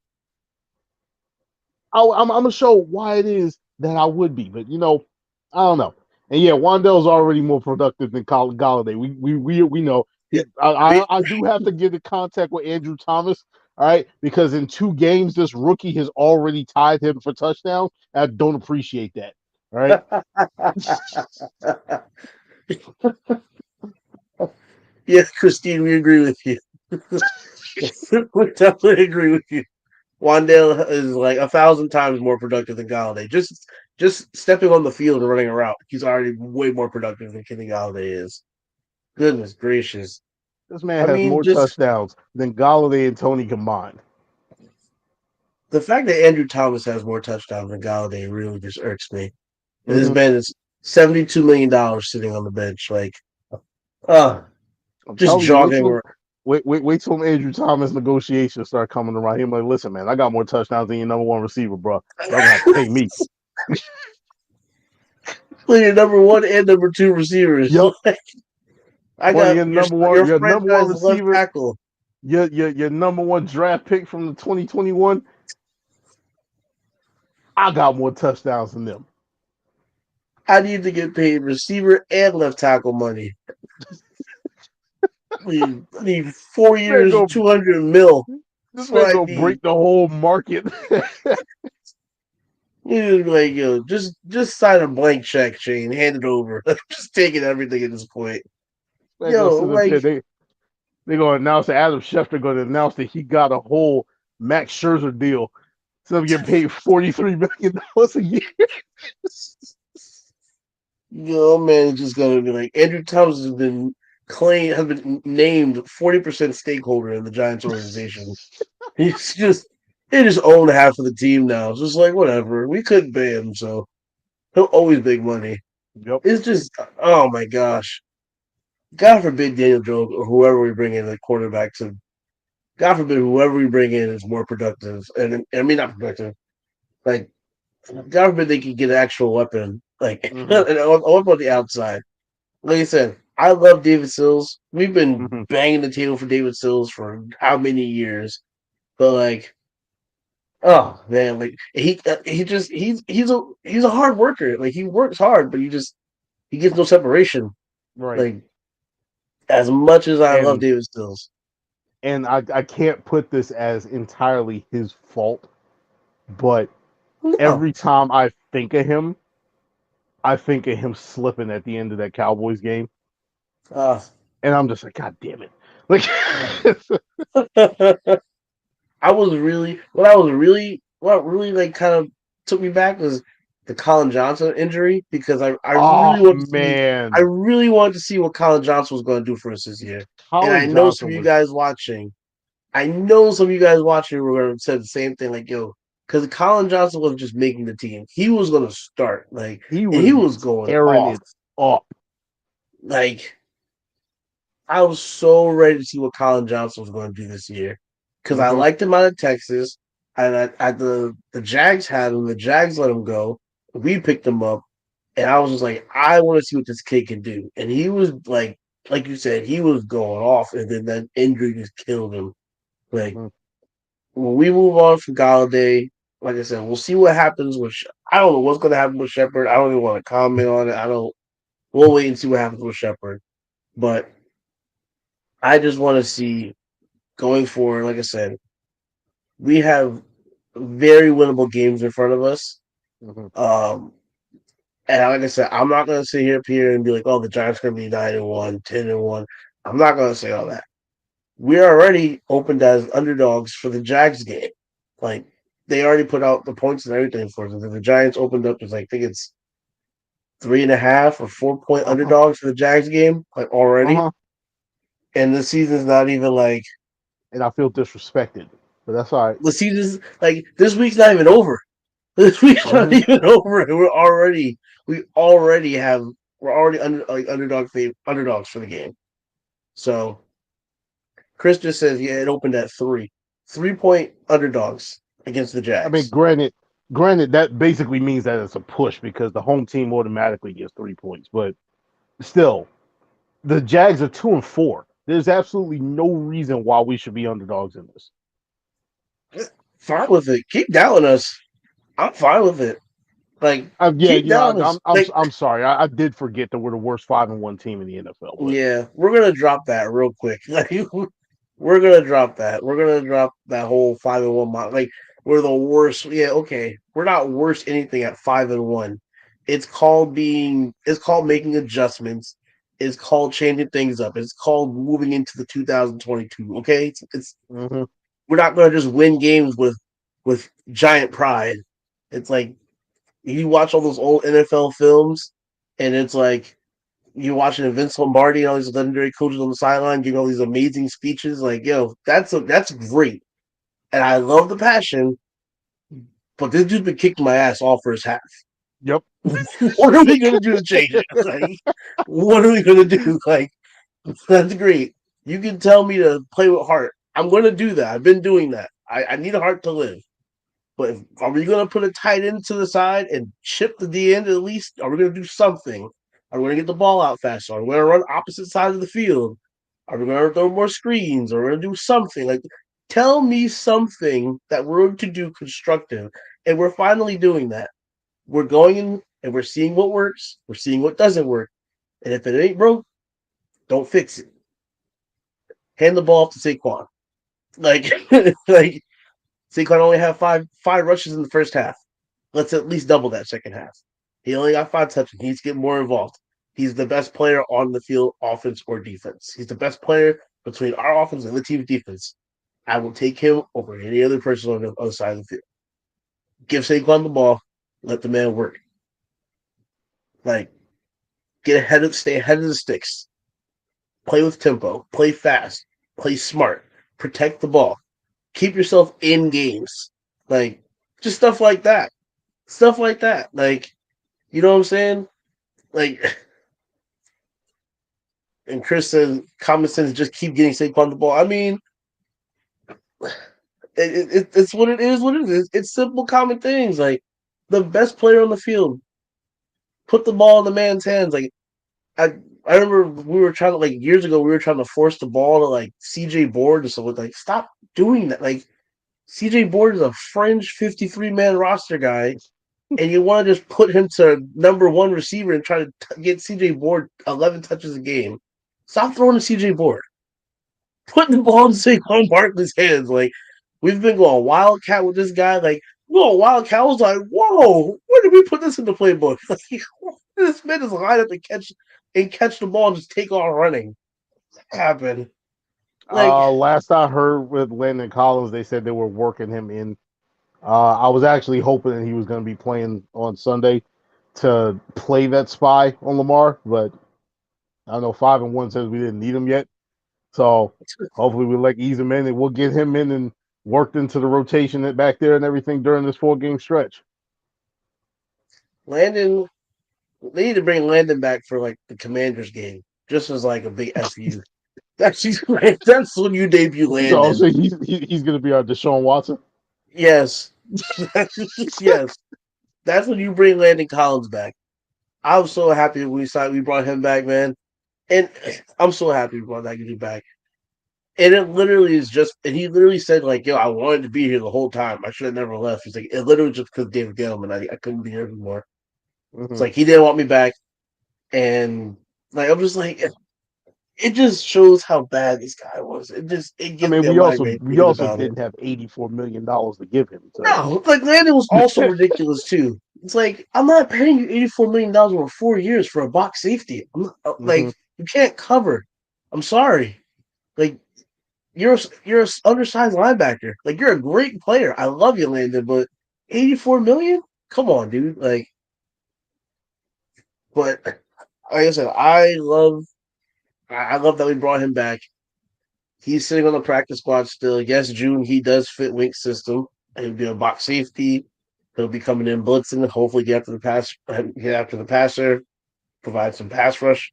I'm going to show why it is that I would be. But, I don't know. And yeah, Wandell's already more productive than Galladay. We know. Yeah, I do have to get in contact with Andrew Thomas, all right, because in 2 games, this rookie has already tied him for touchdown. I don't appreciate that. All right. yes, Christine, we agree with you. We definitely agree with you. Wandale is like 1,000 times more productive than Galladay. Just stepping on the field and running around, he's already way more productive than Kenny Galladay is. Goodness gracious. This man I has mean, more just touchdowns than Galladay and Tony combined. the fact that Andrew Thomas has more touchdowns than Galladay really just irks me. And this Mm-hmm. man is $72 million sitting on the bench, like, uh, I'm just telling you, jogging around. wait till Andrew Thomas negotiations start coming around. He's like, listen, man, I got more touchdowns than your number one receiver, bro. Y'all gonna have to pay me. Your number one and number two receivers. Yep. I One of got your your number one franchise left receiver, tackle. your number one draft pick from the 2021. I got more touchdowns than them. I need to get paid receiver and left tackle money. I need 4 years, Go 200 mil. This That's what man I gonna need. break the whole market. You like just sign a blank check, Shane. Hand it over. Just taking everything at this point. Man gonna Yo, sit up like there. They gonna announce that Adam Schefter gonna announce that he got a whole Max Scherzer deal. So I'm getting paid $43 million a year. Man, it's just gonna be like Andrew Thomas has been named 40% stakeholder in the Giants organization. He's just they just own half of the team now. It's just like whatever. We couldn't pay him, so he'll always make money. Yep. It's just oh my gosh. God forbid Daniel Jones or whoever we bring in the quarterback to God forbid whoever we bring in is more productive. And I mean not productive. Like God forbid they could get an actual weapon. Like Mm-hmm. a weapon on the outside. Like I said, I love David Sills. We've been Mm-hmm. banging the table for David Sills for how many years? But like oh man, like he's a hard worker. Like he works hard, but he gets no separation. Right. Like as much as I love And David Stills. I can't put this as entirely his fault, but No. every time I think of him slipping at the end of that Cowboys game, Uh, and I'm just like, God damn it! Like, what really like kind of took me back was the Colin Johnson injury because oh man, I really wanted to see what Colin Johnson was going to do for us this year. And Colin Johnson was I know some of you guys watching were going to say the same thing, like, yo, because Colin Johnson wasn't just making the team. He was going to start, like, he and he was was going tearing off. it up. Like, I was so ready to see what Colin Johnson was going to do this year because I Mm-hmm. liked him out of Texas. And the Jags had him. The Jags let him go. We picked him up, and I was just like, I want to see what this kid can do. And he was like you said, he was going off, and then that injury just killed him. Like Mm-hmm. when we move on from Galladay, like I said, we'll see what happens with. I don't know what's going to happen with Shepard. I don't even want to comment on it. I don't. We'll wait and see what happens with Shepard. But I just want to see going forward. Like I said, we have very winnable games in front of us. Mm-hmm. Um, and like I said, I'm not going to sit here and be like, "Oh, the Giants are going to be 9-1, 10-1." I'm not going to say all that. We're already opened as underdogs for the Jags game. Like they already put out the points and everything for us. The Giants opened up as I think it's 3.5 or 4 point Uh-huh. underdogs for the Jags game, like already. Uh-huh. And the season's not even like And I feel disrespected, but that's all right. the season's like this week's not even over. This week's not Mm-hmm. even over, and we're already underdogs for the game. So Chris just says, yeah, it opened at 3 point underdogs against the I mean, Jags. granted, that basically means that it's a push because the home team automatically gets 3 points. But still, the Jags are 2-4. There's absolutely no reason why we should be underdogs in this. Fine with it. Keep doubting us. I'm fine with it. Like Yeah, keep you know, doubting us. Like I'm sorry. I did forget that we're the worst 5-1 team in the NFL. But yeah, we're gonna drop that real quick. Like we're gonna drop that. We're gonna drop that whole 5-1 model. Like we're the worst. Yeah, okay. We're not worst anything at 5-1. It's called making adjustments. It's called changing things up. It's called moving into the 2022. Okay, it's mm-hmm. we're not gonna just win games with giant pride. It's like you watch all those old NFL films, and it's like you're watching Vince Lombardi and all these legendary coaches on the sideline giving all these amazing speeches. Like, yo, that's great, and I love the passion. But this dude's been kicking my ass all first half. Yep. What are we gonna do to change it? Like, what are we gonna do? Like, that's great. You can tell me to play with heart. I'm gonna do that. I've been doing that. I need a heart to live. But are we going to put a tight end to the side and chip the D end at least? Are we going to do something? Are we going to get the ball out faster? Are we going to run opposite sides of the field? Are we going to throw more screens? Are we going to do something? Like, tell me something that we're going to do constructive. And we're finally doing that. We're going in and we're seeing what works. We're seeing what doesn't work. And if it ain't broke, don't fix it. Hand the ball off to Saquon. Like, like Saquon only had five rushes in the first half. Let's at least double that second half. He only got 5 touches. He needs to get more involved. He's the best player on the field, offense or defense. He's the best player between our offense and the team's defense. I will take him over any other person on the other side of the field. Give Saquon the ball. Let the man work. Like, stay ahead of the sticks. Play with tempo. Play fast. Play smart. Protect the ball. Keep yourself in games. Like, just stuff like that. Stuff like that. Like, you know what I'm saying? Like, and Chris says common sense, just keep getting Saquon the ball. I mean, it's what it is. What it is. It's simple, common things. Like the best player on the field, put the ball in the man's hands. Like I, I remember we were trying to like years ago. We were trying to force the ball to like C.J. Board and stuff. Like, stop doing that. Like C.J. Board is a fringe 53-man roster guy, and you want to just put him to number one receiver and try to get C.J. Board 11 touches a game. Stop throwing to C.J. Board. Put the ball in Saquon Barkley's hands. Like, we've been going wildcat with this guy. Like, whoa, wildcat. I was like, whoa, where did we put this in the playbook? Like, this man is line up and catch the ball and just take off running. What happened? Like, Last I heard with Landon Collins, they said they were working him in. I was actually hoping he was going to be playing on Sunday to play that spy on Lamar, but I don't know. 5-1 says we didn't need him yet, so hopefully we'll ease him in and we'll get him in and worked into the rotation back there and everything during this 4-game stretch. Landon, they need to bring Landon back for like the Commanders game, just as like a big FU. That's when you debut Landon. So he's going to be our Deshaun Watson. Yes, yes. That's when you bring Landon Collins back. I was so happy we brought him back, man. And I'm so happy we brought that dude back. And it literally is just, and he literally said, like, yo, I wanted to be here the whole time. I should have never left. He's like, it literally just because David Gettleman, I couldn't be here anymore. Mm-hmm. It's like, he didn't want me back. And, like, I'm just like, it just shows how bad this guy was. It gives me we also about didn't have $84 million to give him. So. No, like Landon was also ridiculous too. It's like I'm not paying you $84 million over 4 years for a box safety. Like you can't cover. I'm sorry. Like you're an undersized linebacker. Like you're a great player. I love you, Landon, but 84 million? Come on, dude. Like, but like I said, I love that we brought him back. He's sitting on the practice squad still. Yes, June, he does fit Wink's system. He'll be a box safety. He'll be coming in blitzing. Hopefully, get after the passer, provide some pass rush.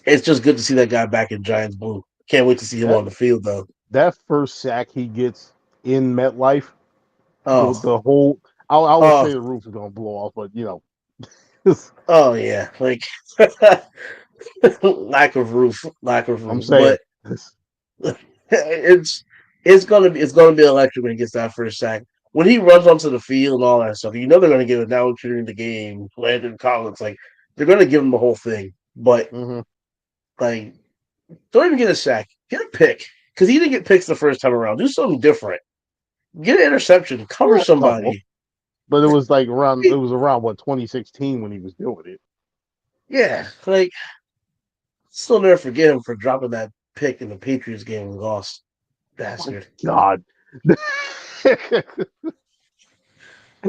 It's just good to see that guy back in Giants blue. Can't wait to see him on the field, though. That first sack he gets in MetLife, Oh, the whole I would say the roof is gonna blow off, but oh yeah, like lack of roof. I'm saying. But it's gonna be electric when he gets that first sack. When he runs onto the field and all that stuff, you know they're gonna give it now during the game. Landon Collins, like they're gonna give him the whole thing. But like, don't even get a sack. Get a pick because he didn't get picks the first time around. Do something different. Get an interception. Cover somebody. But it was like around what 2016 when he was doing it. Yeah, like still never forget him for dropping that pick in the Patriots game and lost. Bastard. Oh, God.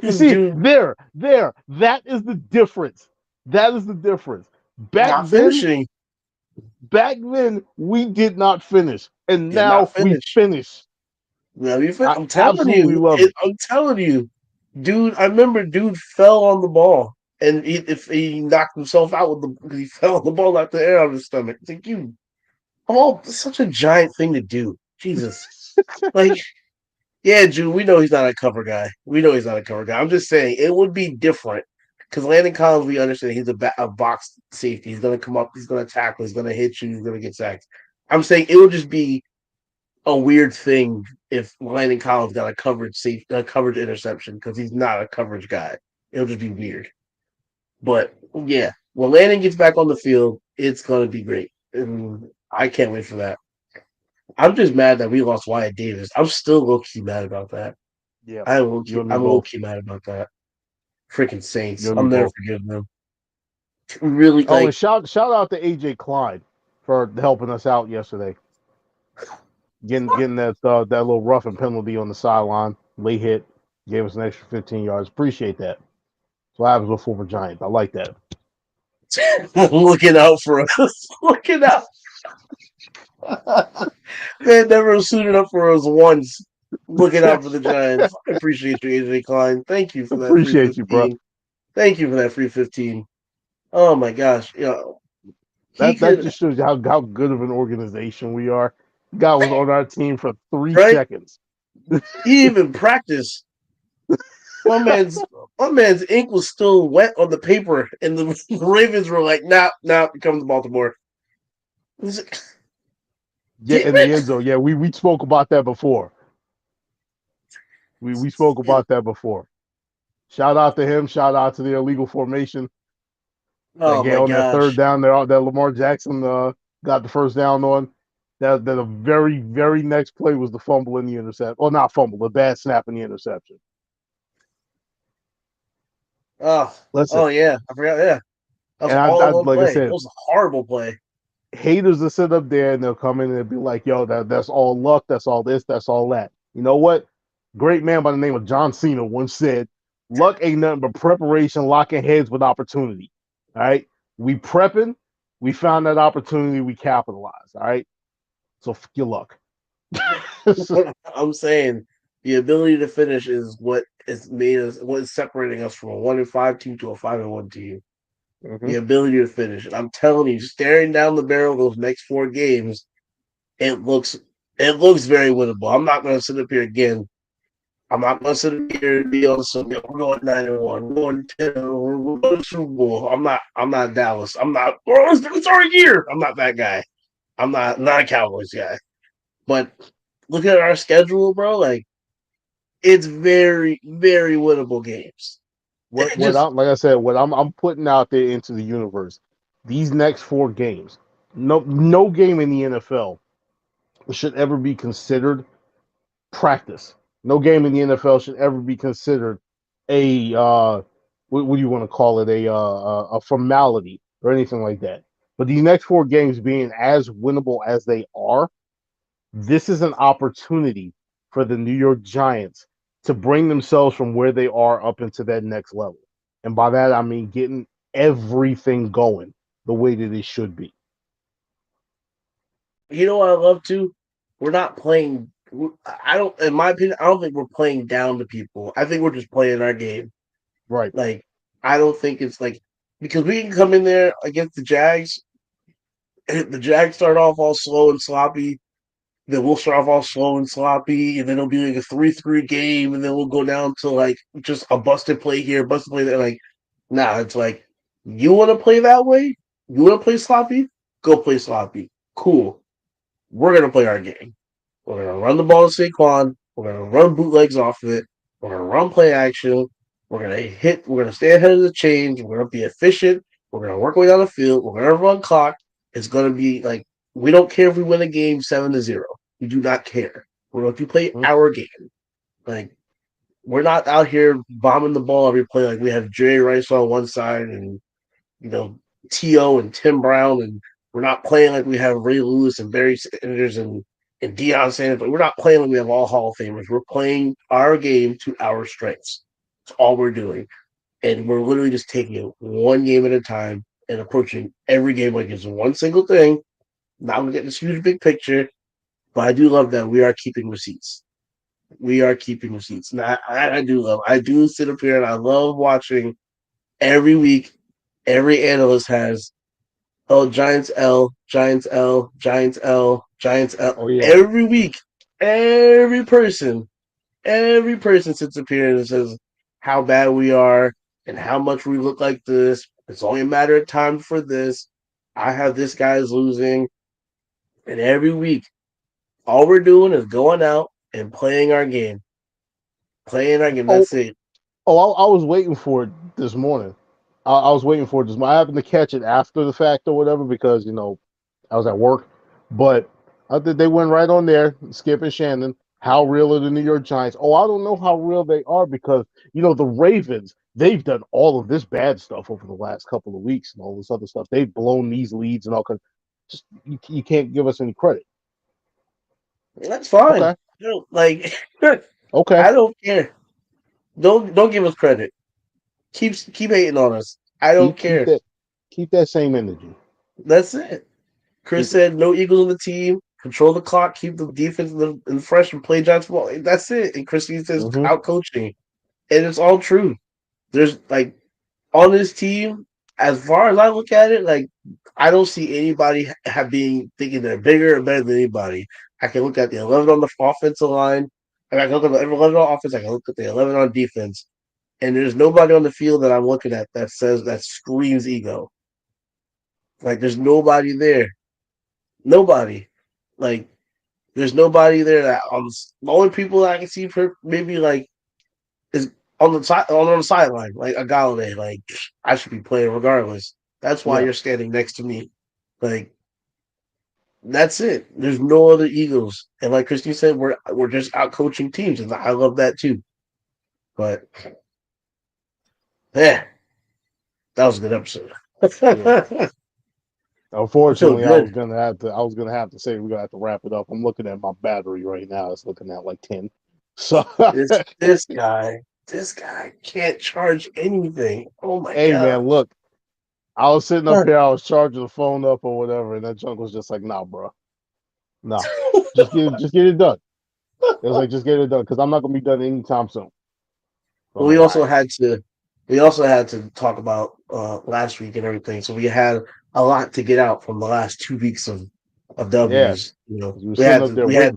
You see, Dude. there, that is the difference. That is the difference. Back Not then, finishing. we did not finish, and Did not now we finish. finish. I I'm telling absolutely you. love it. I'm telling you, dude. I remember dude fell on the ball, and if he knocked himself out with the because he fell on the ball out the air out of his stomach. It's like you, oh, such a giant thing to do. Jesus, like yeah, Jude. We know he's not a cover guy. We know he's not a cover guy. I'm just saying it would be different because Landon Collins. We understand he's a box safety. He's gonna come up. He's gonna tackle. He's gonna hit you. He's gonna get sacked. I'm saying it would just be a weird thing if Landon Collins got a coverage interception because he's not a coverage guy. It'll just be weird. But yeah, when Landon gets back on the field, it's gonna be great, and I can't wait for that. I'm just mad that we lost Wyatt Davis. I'm still low key mad about that. Yeah, you and me I'm low both. key mad about that. Freaking Saints. You and I'll me never both. forgive them. Really, Oh, like and shout out to AJ Klein for helping us out yesterday, getting that little roughing penalty on the sideline, late hit, gave us an extra 15 yards. Appreciate that. That's what happens with former Giants. I like that. looking out for us. looking out. Man never suited up for us once. Looking out for the Giants. I appreciate you, AJ Klein. Thank you for that free Appreciate you, bro. 15. Thank you for that free 15. Oh my gosh. You know, he That could just shows you how good of an organization we are. Guy was on our team for 3 seconds. he even practiced. My man's my man's ink was still wet on the paper, and the Ravens were like, "Nah, nah, come to Baltimore." Like, Yeah, damn in the end zone. Yeah, we spoke about that before. We spoke it! about that before. Shout out to him. Shout out to the illegal formation that Oh get my on that third gosh! down there that Lamar Jackson got the first down on. That the very next play was the fumble in the intercept. Or not fumble, the bad snap in the interception. Oh, Listen, oh yeah, I forgot. Yeah, that was and all in one like I play. It said, was a horrible play. haters will sit up there and they'll come in and be like, "Yo, that's all luck. That's all this. That's all that." You know what? Great man by the name of John Cena once said, "Luck ain't nothing but preparation, locking heads with opportunity." All right, we prepping. We found that opportunity. We capitalized. All right, so f- your luck. I'm saying the ability to finish is what is made us, what is separating us from a 1-5 team to a 5-1 team. Mm-hmm. The ability to finish. And I'm telling you, staring down the barrel of those next 4 games, it looks it looks very winnable. I'm not going to sit up here again. I'm not going to sit up here and be on some. We're going 9-1. We're going 10. We're going to Super Bowl. I'm not. I'm not Dallas. I'm not. Well, it's our year. I'm not that guy. I'm not a Cowboys guy. But look at our schedule, bro. Like it's very winnable games. What Just I'm like I said, what I'm putting out there into the universe. These next 4 games, no game in the NFL should ever be considered practice. No game in the NFL should ever be considered a what do you want to call it, a formality or anything like that. But these next 4 games being as winnable as they are, this is an opportunity for the New York Giants to bring themselves from where they are up into that next level. And by that I mean getting everything going the way that it should be. you know what I love too. We're not playing. I don't, in my opinion, I don't think we're playing down to people. I think we're just playing our game. Right. Like I don't think it's like because we can come in there against the Jags. The Jags start off all slow and sloppy. Then we'll start off all slow and sloppy, and then it'll be like a 3-3 game, and then we'll go down to like just a busted play here, busted play there. Like, nah, it's like you want to play that way. You want to play sloppy? Go play sloppy. Cool. We're gonna play our game. We're gonna run the ball to Saquon. We're gonna run bootlegs off of it. We're gonna run play action. We're gonna hit. We're gonna stay ahead of the change. We're gonna be efficient. We're gonna work way down the field. We're gonna run clock. It's gonna be like we don't care if we win a game 7-0. We do not care. We're going to play Mhm. our game. Like we're not out here bombing the ball every play. Like we have Jerry Rice on one side and you know T.O. and Tim Brown, and we're not playing like we have Ray Lewis and Barry Sanders and Deion Sanders. But we're not playing like we have all Hall of Famers. We're playing our game to our strengths. That's all we're doing. and we're literally just taking it one game at a time and approaching every game like it's one single thing. Not gonna get this huge big picture, but I do love that we are keeping receipts. We are keeping receipts. And I do love. I do sit up here and I love watching every week. Every analyst has Giants L, Giants L, Giants L, Giants L. Oh yeah. Every week, every person, every person sits up here and says how bad we are and how much we look like this. It's only a matter of time for this. I have this guy's losing, and every week, all we're doing is going out and playing our game. Playing our game. Oh, That's it. I was waiting for it this morning. I was waiting for it this morning. I happened to catch it after the fact or whatever because I was at work. But I think they went right on there, Skip and Shannon. How real are the New York Giants? Oh, I don't know how real they are because the Ravens. They've done all of this bad stuff over the last couple of weeks and all this other stuff. They've blown these leads and all kinds. Just you can't give us any credit. That's fine. Okay, Like okay. I don't care. Don't give us credit. Keep hating on us. I don't Keep care. that same energy. That's it. Chris Keep it. said no Eagles on the team. Control the clock. Keep the defense in fresh and play Giants ball. That's it. And Chris says Mm-hmm. out coaching, and it's all true. There's like on this team, as far as I look at it, like I don't see anybody being thinking they're bigger or better than anybody. I can look at the 11 on the offensive line. I can look at the 11 on offense. I can look at the 11 on defense. And there's nobody on the field that I'm looking at that screams ego. Like there's nobody there. Nobody. Like there's nobody there that the only people that I can see for maybe like is on the sideline, like a Galladay. Like I should be playing regardless. That's why Yeah. you're standing next to me. Like that's it. There's no other Eagles. And like Christine said, we're just out coaching teams, and I love that too. But yeah, that was a good episode. Yeah. I feel Unfortunately, good. I was gonna have to say we're gonna have to wrap it up. I'm looking at my battery right now. It's looking at like 10. So This guy can't charge anything. Oh my hey god. man, look, I was sitting up here, I was charging the phone up or whatever, and that junk was just like, nah, bro. No. Just get it done. It was like just get it done because I'm not gonna be done anytime soon. So I'm we like, all also right. had to we also had to talk about last week and everything. So we had a lot to get out from the last 2 weeks of Yeah. W's. 'Cause we were sitting up there we're We had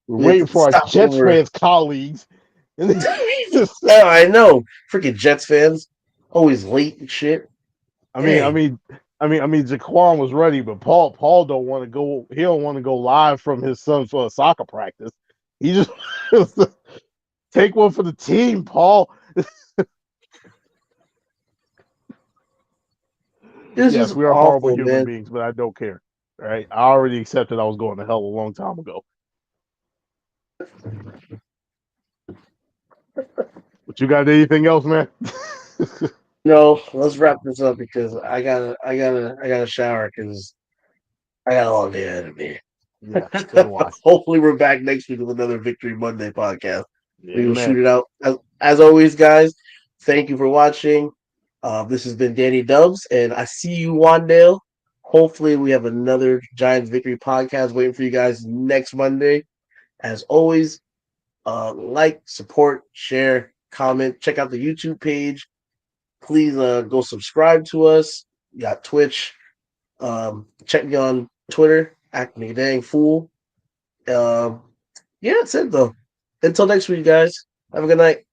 waiting to for our stop Jets over. fans colleagues. And Yeah, I know. Freaking Jets fans. Always late and shit. I mean, I Dang. mean, Jaquan was ready, but Paul don't want to go. He don't want to go live from his son's soccer practice. He just take one for the team, Paul. This Yes, is we are horrible awful, human man. beings, but I don't care. All right, I already accepted I was going to hell a long time ago. But you got anything else, man? No, let's wrap this up because I gotta shower because I got a long day ahead of me. Yeah, so do I. Hopefully, we're back next week with another Victory Monday podcast. We will Amen. shoot it out. As always, guys, thank you for watching. This has been Danny Dubs, and I see you, Wandale. Hopefully, we have another Giants Victory podcast waiting for you guys next Monday. As always, like, support, share, comment. Check out the YouTube page. Please go subscribe to us. You got Twitch. Check me on Twitter, acting a dang fool. Yeah, that's it though. Until next week, guys. Have a good night.